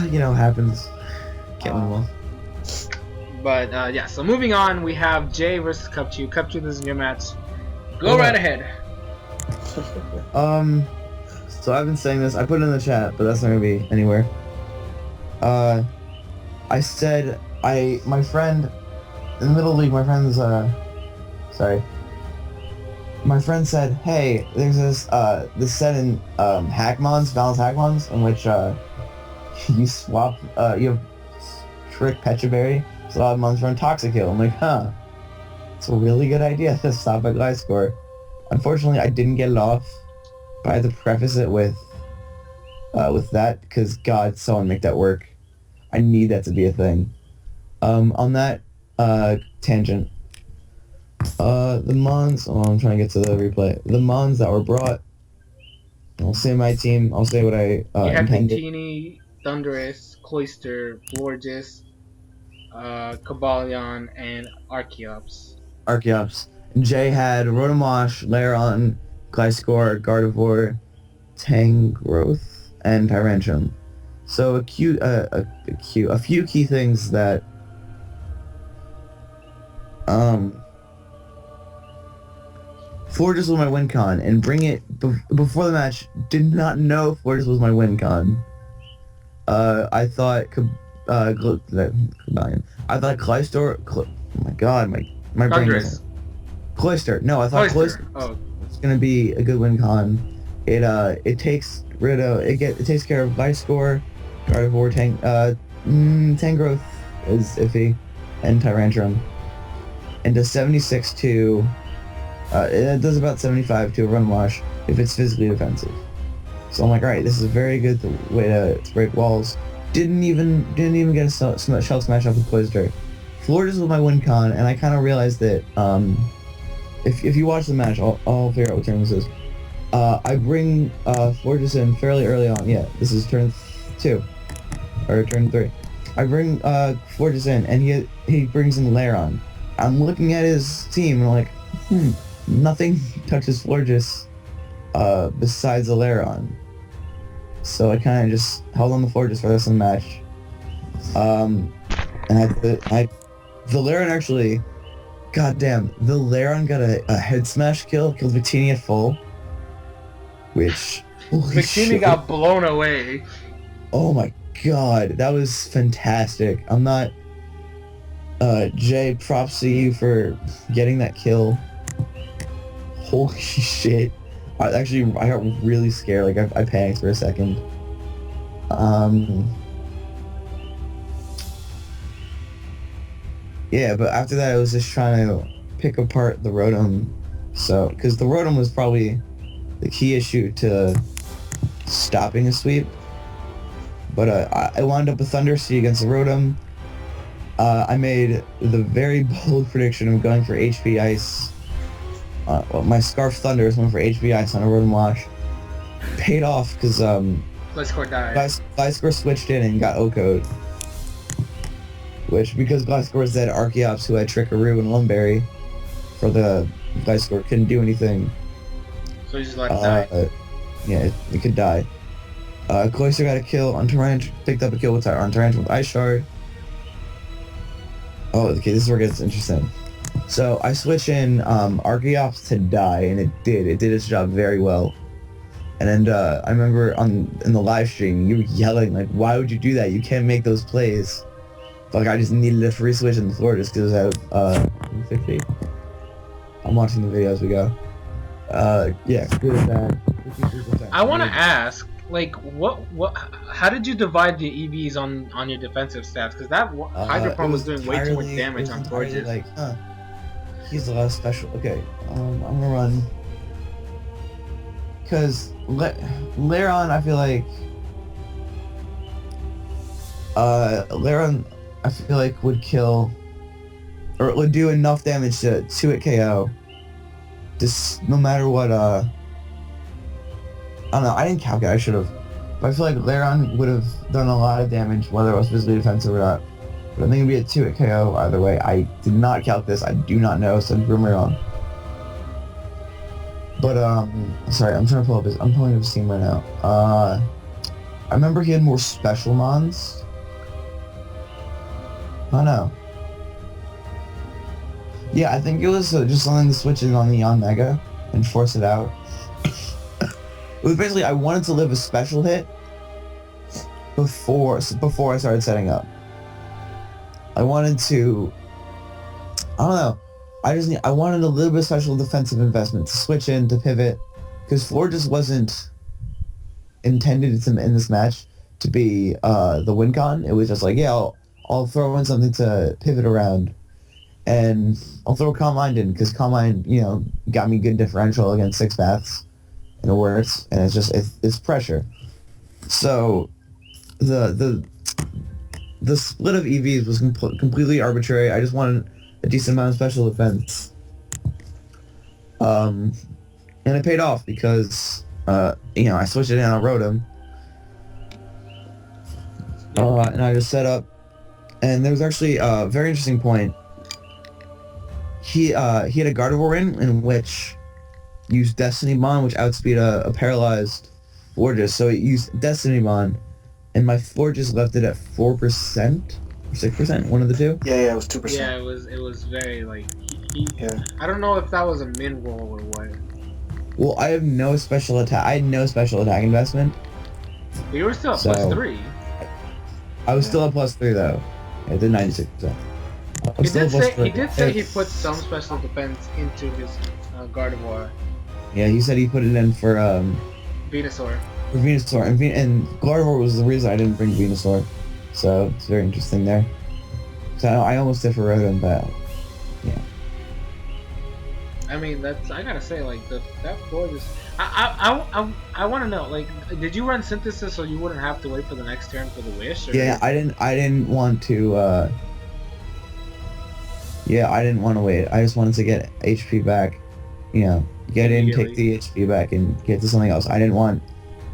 Speaker 3: You know, happens. Can't win them all.
Speaker 1: But yeah, so moving on, we have Jay versus Cubchoo. Cubchoo, this is your match. Go right ahead.
Speaker 3: So I've been saying this. I put it in the chat, but that's not gonna be anywhere. I said my friend in the middle league. My friend's my friend said, "Hey, there's this set in Hackmons, Balance Hackmons, in which you swap you have Trick Petraberry, so a lot of mons run Toxic-Heal." I'm like, huh, it's a really good idea to stop at Gliscor. Unfortunately, I didn't get it off, but I had to preface it with that, because God, someone make that work. I need that to be a thing. On that tangent, the mons, I'm trying to get to the replay. The mons that were brought, I'll say my team, I'll say what I
Speaker 1: you have
Speaker 3: intended.
Speaker 1: Victini, Thundurus, Cloyster, Florges, Cobalion, and Archeops.
Speaker 3: Jay had Rotomosh, Lairon, Gliscor, Gardevoir, Tangrowth, and Tyrantrum. So a few key things that Florges was my win con, and bring it before the match. Did not know Florges was my win con. I thought Cobalion. I thought Cloyster. Oh my god, my brain. Cloyster. No, I thought Cloyster was gonna be a good win con. It takes rid of it takes care of Gliscor, Gardevoir, Tangrowth is iffy, and Tyrantrum. And does 76 to it does about 75 to a run wash if it's physically defensive. So I'm like, alright, this is a very good way to break walls. Didn't even get a shell smash up with Cloyster. Florges was my win con, and I kind of realized that if you watch the match, I'll figure out what turn this is. I bring Florges in fairly early on. Yeah, this is turn 2 or turn 3. I bring Florges in, and he brings in Lairon. I'm looking at his team, and I'm like, nothing touches Florges besides the Lairon. So I kind of just held on the Florges for the rest of the match. And the Lairon actually, goddamn, the Lairon got a head smash kill, killed Victini at full. Which, holy
Speaker 1: Victini
Speaker 3: shit.
Speaker 1: got blown away.
Speaker 3: Oh my god, that was fantastic. I'm not... Jay, props to you for getting that kill. Holy shit. I got really scared, like I panicked for a second. Yeah, but after that I was just trying to pick apart the Rotom. So, because the Rotom was probably the key issue to stopping a sweep. But I wound up with Thunder Sea against the Rotom. I made the very bold prediction of going for HP Ice. Well, my Scarf Thunder is one for HP Ice on a Rotom Wash. Paid off because
Speaker 1: Gliscor died.
Speaker 3: Gliscor switched in and got O-Code. Which, because Gliscor is that Archeops who had Trickaroo and Lumberry for the Gliscor, couldn't do anything.
Speaker 1: So he just let it die.
Speaker 3: Yeah, it could die. Cloister got a kill on picked up a kill on Tarantula with Ice Shard. Oh, okay, this is where it gets interesting. So I switch in Archeops to die, and it did. It did its job very well. And then I remember in the live stream, you were yelling like, "Why would you do that? You can't make those plays." Like I just needed a free switch in the floor just because I have 50. I'm watching the video as we go. Yeah, good at that. 53%.
Speaker 1: I want to ask, like, how did you divide the EVs on your defensive stats? Because that Hydro Pump was doing way too much damage on Gorgeous.
Speaker 3: Like, he's a lot of special. Okay, I'm gonna run. Because Laron, I feel like Laron, I feel like would kill or would do enough damage to hit KO. Just no matter what. I don't know. I didn't calculate. I should have. But I feel like Laron would have done a lot of damage, whether it was physically defensive or not. But I think it'd be a 2-hit KO either way. I did not calculate this. I do not know. So prove me wrong. But sorry, I'm trying to pull up I'm pulling up his team right now. I remember he had more special mons. I know. Yeah, I think it was just something to switch in on the Mega and force it out. It was basically I wanted to live a special hit before I started setting up. I wanted to. I don't know. I wanted a little bit of special defensive investment to switch in, to pivot, because floor just wasn't intended in this match to be the win con. It was just like, yeah, I'll throw in something to pivot around, and I'll throw Calm Mind in, because Calm Mind, got me good differential against 6 paths, and it works, and it's pressure. So, the split of EVs was completely arbitrary. I just wanted a decent amount of special defense. And it paid off because, I switched it in and I rode him. And I just set up. And there was actually a very interesting point. He had a Gardevoir in which used Destiny Bond, which outspeed a paralyzed Forges. So it used Destiny Bond, and my Forges left it at 4%. 6%, one of the two.
Speaker 4: Yeah, it was 2%.
Speaker 1: Yeah, it was very like
Speaker 4: Yeah.
Speaker 1: I don't know if that was a min roll or what.
Speaker 3: Well, I have no special attack. I had no special attack investment.
Speaker 1: But you were still at +3.
Speaker 3: I was still at +3 though. I did 96%.
Speaker 1: He did say he put some special defense into his Gardevoir.
Speaker 3: Yeah, he said he put it in for
Speaker 1: Venusaur.
Speaker 3: For Venusaur, and Gardevoir was the reason I didn't bring Venusaur. So it's very interesting there. So I almost did for Rotom, but yeah.
Speaker 1: I mean, I gotta say, like that floor just. I want to know, like, did you run Synthesis so you wouldn't have to wait for the next turn for the Wish? Or?
Speaker 3: Yeah, I didn't want to. Yeah, I didn't want to wait. I just wanted to get HP back. Get in, take the HP back, and get to something else. I didn't want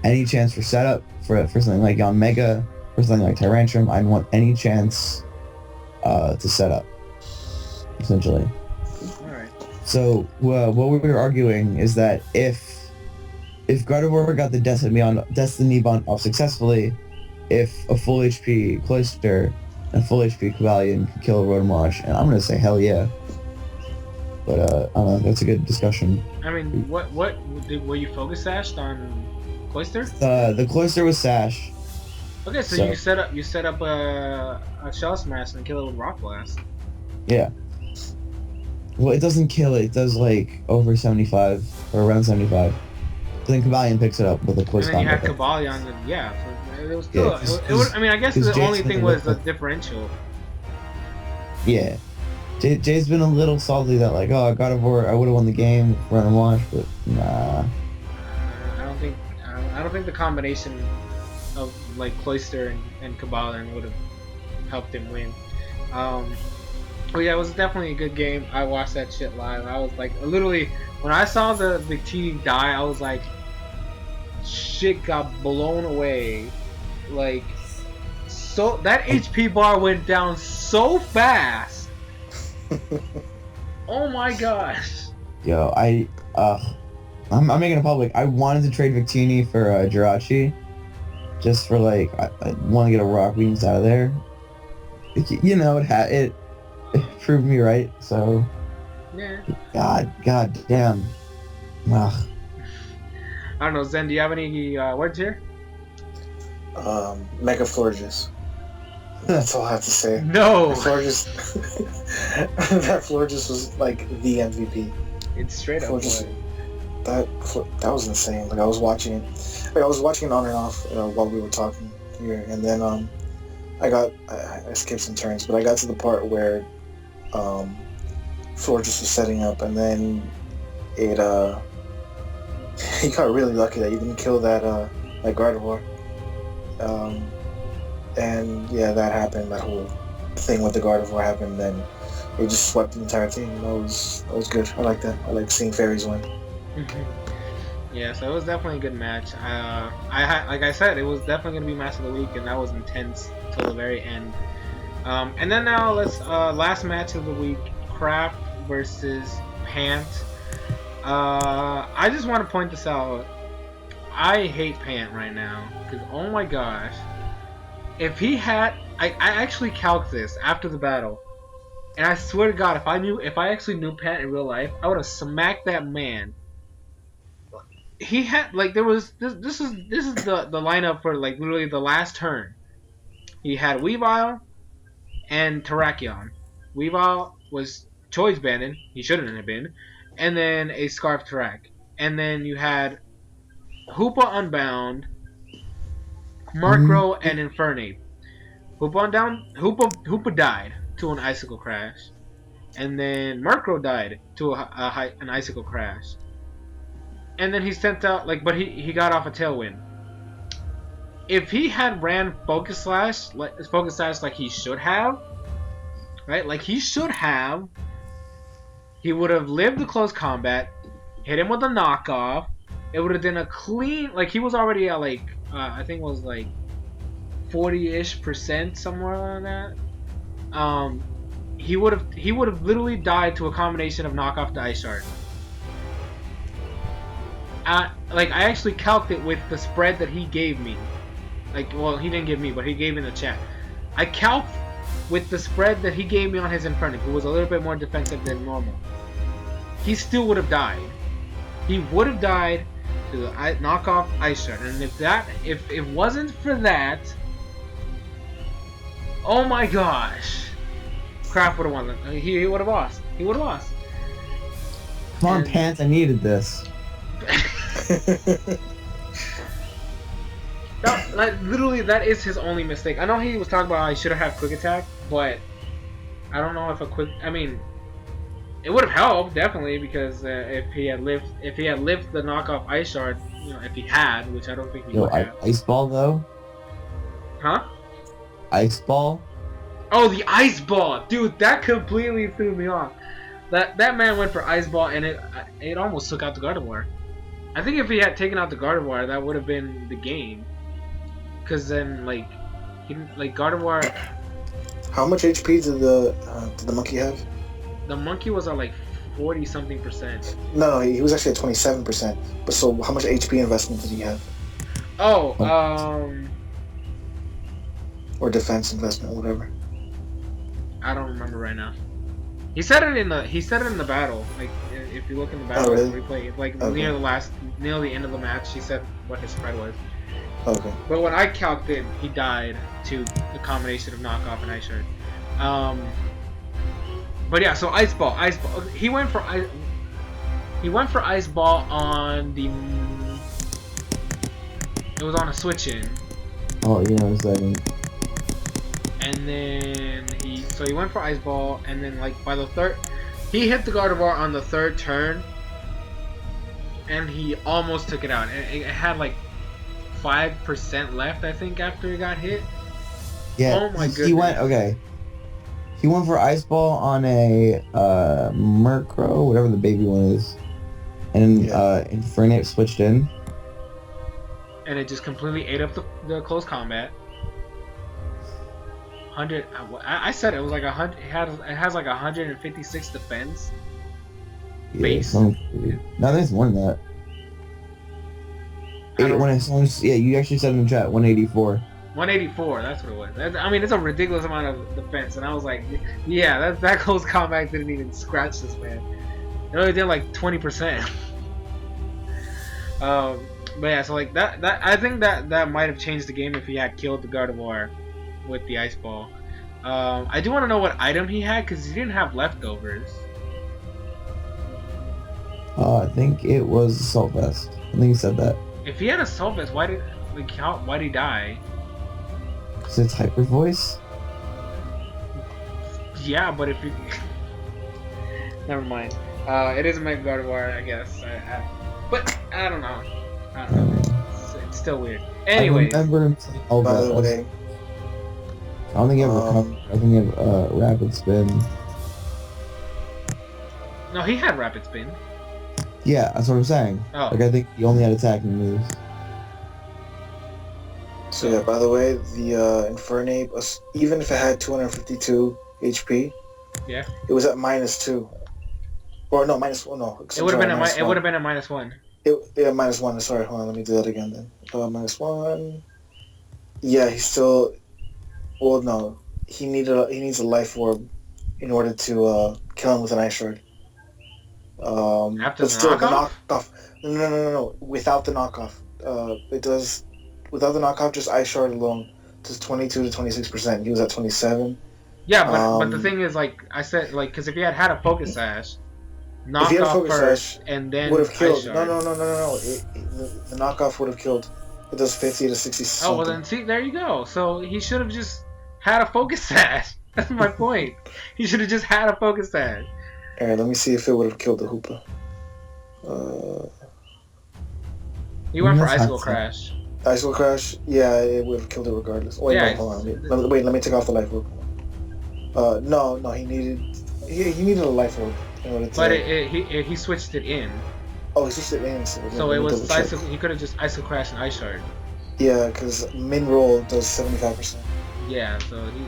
Speaker 3: any chance for setup for something like on Mega. For something like Tyrantrum, I didn't want any chance to set up, essentially.
Speaker 1: Alright.
Speaker 3: So, what we were arguing is that if Gardevoir got the Destiny Bond off successfully, if a full HP Cloister and a full HP Cavalion could kill a Rotom Wash, and I'm going to say hell yeah. But, I don't know, that's a good discussion.
Speaker 1: I mean, were you focus sashed on Cloister?
Speaker 3: The Cloister was Sash.
Speaker 1: Okay, so you set up a Shell Smash and kill it with Rock Blast.
Speaker 3: Yeah. Well, it doesn't kill it. It does like over 75 or around 75. Then Cavalion picks it up with a Quiz
Speaker 1: And then you had
Speaker 3: combo.
Speaker 1: Cavalion, and yeah, so it was still.
Speaker 3: Yeah,
Speaker 1: it would, I mean, I guess the
Speaker 3: Jason
Speaker 1: only thing was the
Speaker 3: like,
Speaker 1: differential.
Speaker 3: Yeah. Jay's been a little salty that like, oh, Gardevoir, I would have won the game, run and wash, but nah.
Speaker 1: I don't think the combination of like Cloister and Cavalion would have helped him win. But yeah, it was definitely a good game. I watched that shit live. I was like, literally, when I saw the TD die, I was like, shit got blown away. Like, so that HP bar went down so fast. Oh my gosh.
Speaker 3: Yo, I'm making it public. I wanted to trade Victini for Jirachi, just for like I want to get a Rock Wings out of there. You know, it proved me right. So
Speaker 1: Yeah.
Speaker 3: God damn. Ugh.
Speaker 1: I don't know, Zen. Do you have any words here?
Speaker 4: Mega Florges. That's all I have to say.
Speaker 1: No.
Speaker 4: Florges. That Florges was like the MVP.
Speaker 1: It's straight up.
Speaker 4: Florges, that was insane. Like I was watching it. Like I was watching it on and off while we were talking here, and then I skipped some turns, but I got to the part where Florges was setting up, and then it he got really lucky that you didn't kill that Gardevoir. And yeah, that happened. That whole thing with the Gardevoir happened. Then it just swept the entire team. That was good. I like that. I like seeing fairies win.
Speaker 1: Yeah, so it was definitely a good match. Like I said, it was definitely gonna be match of the week, and that was intense till the very end. And then now let's last match of the week: Craft versus Pant. I just want to point this out. I hate Pant right now because oh my gosh, if he had, I actually calced this after the battle, and I swear to God, if I actually knew Pant in real life, I would have smacked that man. He had like there was this is the lineup for like literally the last turn. He had Weavile and Terrakion. Weavile was choice banded, he shouldn't have been, and then a Scarf Terrak. And then you had Hoopa Unbound, Murkrow, and Infernape. Hoopa died to an Icicle Crash, and then Murkrow died to an Icicle Crash. And then he sent out but he got off a Tailwind. If he had ran Focus Sash like he should have, right? Like he should have, he would have lived the close combat, hit him with a knockoff. It would have been a clean, like he was already at like I think it was like 40-ish%, somewhere around that. He would have literally died to a combination of knockoff to Ice Shard. Like I actually calced it with the spread that he gave me. Like, well, he didn't give me, but he gave in the chat. I calced with the spread that he gave me on his Infernape, who was a little bit more defensive than normal. He still would have died. He would have died to the knockoff Ice Shard, and if it wasn't for that, oh my gosh, Kraft would have won. He would have lost. He would have lost.
Speaker 3: Come on, Pants, I needed this.
Speaker 1: No, like literally, that is his only mistake. I know he was talking about how he should have had Quick Attack, but I don't know if I mean, it would have helped definitely because if he had lived the knockoff Ice Shard, you know, if he had, which I don't think he would have.
Speaker 3: Ice Ball though.
Speaker 1: Huh?
Speaker 3: Ice Ball.
Speaker 1: Oh, the Ice Ball, dude! That completely threw me off. That man went for Ice Ball, and it almost took out the Gardevoir. I think if he had taken out the Gardevoir, that would have been the game. Cause then, like Gardevoir.
Speaker 4: How much HP did the monkey have?
Speaker 1: The monkey was at like 40-something%.
Speaker 4: No, he was actually at 27%. But so, how much HP investment did he have?
Speaker 1: Oh,
Speaker 4: or defense investment, whatever.
Speaker 1: I don't remember right now. He said it in the battle. Like if you look in the battle replay, like near the end of the match, he said what his spread was.
Speaker 4: Okay.
Speaker 1: But when I calced it, he died to the combination of knockoff and Ice Shard. But yeah, so Ice Ball. He went for Ice Ball on the. It was on a switch in.
Speaker 3: Oh, you know what I'm saying.
Speaker 1: And then he went for Ice Ball, and then like by the third, he hit the Gardevoir on the third turn, and he almost took it out. And it had like 5% left, I think, after he got hit.
Speaker 3: Yeah.
Speaker 1: Oh my goodness.
Speaker 3: He went for Ice Ball on a Murkrow, whatever the baby one is, and Infernape switched in.
Speaker 1: And it just completely ate up the close combat. 100. I said it was like 100. It has like 156 defense.
Speaker 3: Yeah,
Speaker 1: base.
Speaker 3: no, there's more than that. Yeah, you actually said in the chat 184.
Speaker 1: 184. That's what it was. I mean, it's a ridiculous amount of defense, and I was like, yeah, that close combat didn't even scratch this man. It only did like 20%. But yeah, so like that I think that might have changed the game if he had killed the Gardevoir with the ice ball. I do want to know what item he had because he didn't have leftovers.
Speaker 3: I think it was Assault Vest. I think he said that.
Speaker 1: If he had a Assault Vest, why did he die?
Speaker 3: Because it's Hyper Voice?
Speaker 1: Yeah, but if you... Never mind. It is a Mega Gardevoir, I guess. But, I don't know. It's still weird. Anyway.
Speaker 3: I remember him saying all
Speaker 4: By the
Speaker 3: that.
Speaker 4: way,
Speaker 3: I don't think he ever recovered. I think he had Rapid Spin.
Speaker 1: No, he had Rapid Spin.
Speaker 3: Yeah, that's what I'm saying.
Speaker 1: Oh.
Speaker 3: Like, I think he only had attacking moves.
Speaker 4: so yeah, by the way, the Infernape, even if it had 252 HP,
Speaker 1: Yeah.
Speaker 4: it was at -2. Or no, -1, no.
Speaker 1: It would have been it would have been a -1.
Speaker 4: Yeah, -1. Sorry, hold on, let me do that again then. -1. Yeah, he's still. Well, no, he needs a life orb in order to kill him with an ice shard.
Speaker 1: After
Speaker 4: But
Speaker 1: the
Speaker 4: still,
Speaker 1: knockoff?
Speaker 4: the knockoff. No. Without the knockoff, it does. Without the knockoff, just ice shard alone does 22 to 26%. He was at 27.
Speaker 1: Yeah, but the thing is, like I said, like because if he had a Focus Sash,
Speaker 4: If he had a
Speaker 1: knockoff
Speaker 4: Focus
Speaker 1: first,
Speaker 4: Sash,
Speaker 1: and then
Speaker 4: would have killed.
Speaker 1: Ice Shard.
Speaker 4: No. The knockoff would have killed. It does 50 to 60.
Speaker 1: Oh well, then see, there you go. So he should have just had a Focus Sash. That's my point. He should have just had a Focus Sash.
Speaker 4: Alright, let me see if it would have killed the Hoopa.
Speaker 1: He went for
Speaker 3: That's
Speaker 1: Icicle
Speaker 3: not
Speaker 1: Crash.
Speaker 4: Icicle Crash, yeah, it would have killed it regardless. Wait,
Speaker 1: Yeah,
Speaker 4: no, hold on. Let me take off the life orb. No, he needed a life orb in order to.
Speaker 1: But he switched it in.
Speaker 4: Oh, he switched it in.
Speaker 1: So it was Icicle. He could have just Icicle Crash and Ice Shard.
Speaker 4: Yeah, because min roll does 75%.
Speaker 1: Yeah, so he.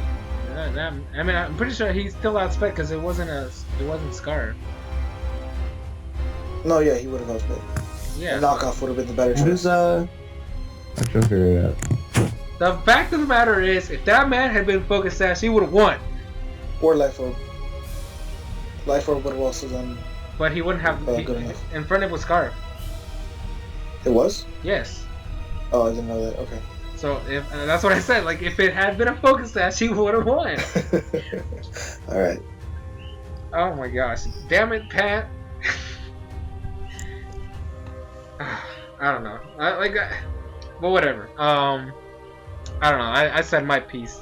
Speaker 1: I mean, I'm pretty sure he's still outspec because it wasn't Scar.
Speaker 4: No, yeah, he would have outspent.
Speaker 1: Yeah.
Speaker 4: The knockoff would have been the better
Speaker 3: What
Speaker 4: choice.
Speaker 3: is, I'm trying to figure it out.
Speaker 1: The fact of the matter is, if that man had been Focus Sash, he would have won.
Speaker 4: Or life orb. Life orb would have also done.
Speaker 1: But he wouldn't have.
Speaker 4: Good enough.
Speaker 1: In front of was Scarf.
Speaker 4: It was?
Speaker 1: Yes.
Speaker 4: Oh, I didn't know that. Okay.
Speaker 1: So that's what I said. Like if it had been a Focus Sash, he would have won.
Speaker 4: All right.
Speaker 1: Oh my gosh! Damn it, Pat. I don't know. Well, whatever. I don't know. I said my piece.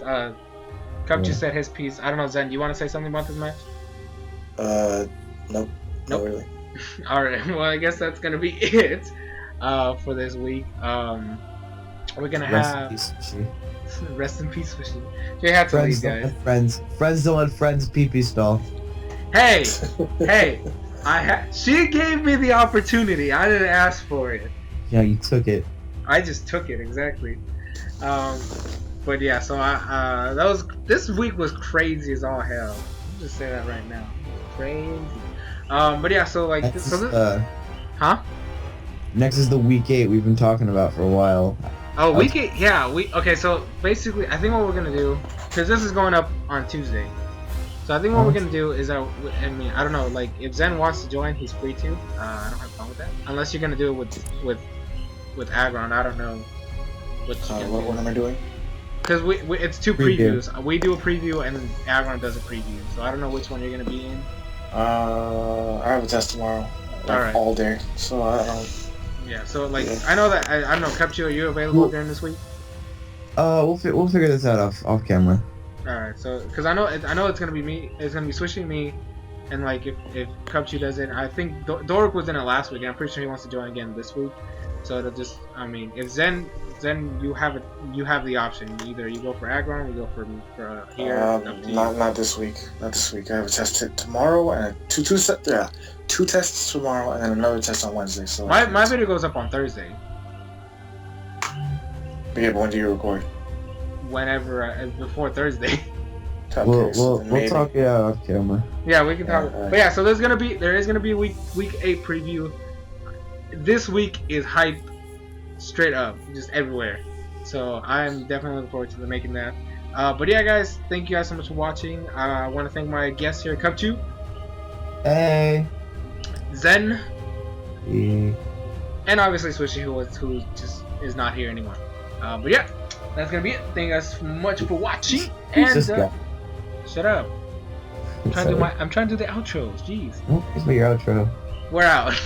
Speaker 1: Cubchoo said his piece. I don't know, Zen. Do you want to say something about this match?
Speaker 4: Nope. Not really.
Speaker 1: All right. Well, I guess that's gonna be it for this week. We're gonna have rest in peace, Swishy. Jay had to leave, guys.
Speaker 3: Friends don't let friends pee stall.
Speaker 1: Hey, she gave me the opportunity. I didn't ask for it.
Speaker 3: Yeah, you took it.
Speaker 1: I just took it exactly. But yeah, so this week was crazy as all hell. I'll just say that right now, crazy. But yeah, so like, huh?
Speaker 3: Next is the week 8 we've been talking about for a while.
Speaker 1: Oh, week 8, yeah. Okay, so basically, I think what we're gonna do, because this is going up on Tuesday. So I think what we're gonna do is I mean, I don't know, like if Zen wants to join, he's free to. I don't have a problem with that. Unless you're gonna do it with Agron, I don't know what
Speaker 4: am I doing?
Speaker 1: Because it's two previews. We do a preview and Agron does a preview. So I don't know which one you're gonna be in.
Speaker 4: I have a test tomorrow, like all day. So I don't.
Speaker 1: Yeah. So like I know that I don't know. Cubchoo, are you available during this week?
Speaker 3: We'll figure this out off camera.
Speaker 1: Alright, so because I know it's gonna be me. It's gonna be Swishy, me, and like if Cubchoo does it, I think Doric was in it last week, and I'm pretty sure he wants to join again this week. So it'll just, I mean, if Zen you have the option. Either you go for Agron, or you go for here.
Speaker 4: Not this week. Not this week. I have a test tomorrow and two tests tomorrow and then another test on Wednesday. So
Speaker 1: my video goes up on Thursday.
Speaker 4: Yeah, but when do you record?
Speaker 1: Whenever before Thursday.
Speaker 4: Okay,
Speaker 3: we'll talk it out off camera.
Speaker 1: Yeah, we can talk. But yeah, so there is gonna be week 8 preview. This week is hype straight up, just everywhere. So I'm definitely looking forward to making that. But yeah, guys, thank you guys so much for watching. I want to thank my guests here, Cubchoo,
Speaker 3: Hey.
Speaker 1: Zen,
Speaker 3: Yeah.
Speaker 1: and obviously Swishy, who just is not here anymore. But yeah, that's gonna be it. Thank you guys so much for watching.
Speaker 3: Who's
Speaker 1: And
Speaker 3: this guy?
Speaker 1: shut up. I'm trying to do the outros. Jeez.
Speaker 3: Oh, it's my outro.
Speaker 1: We're out.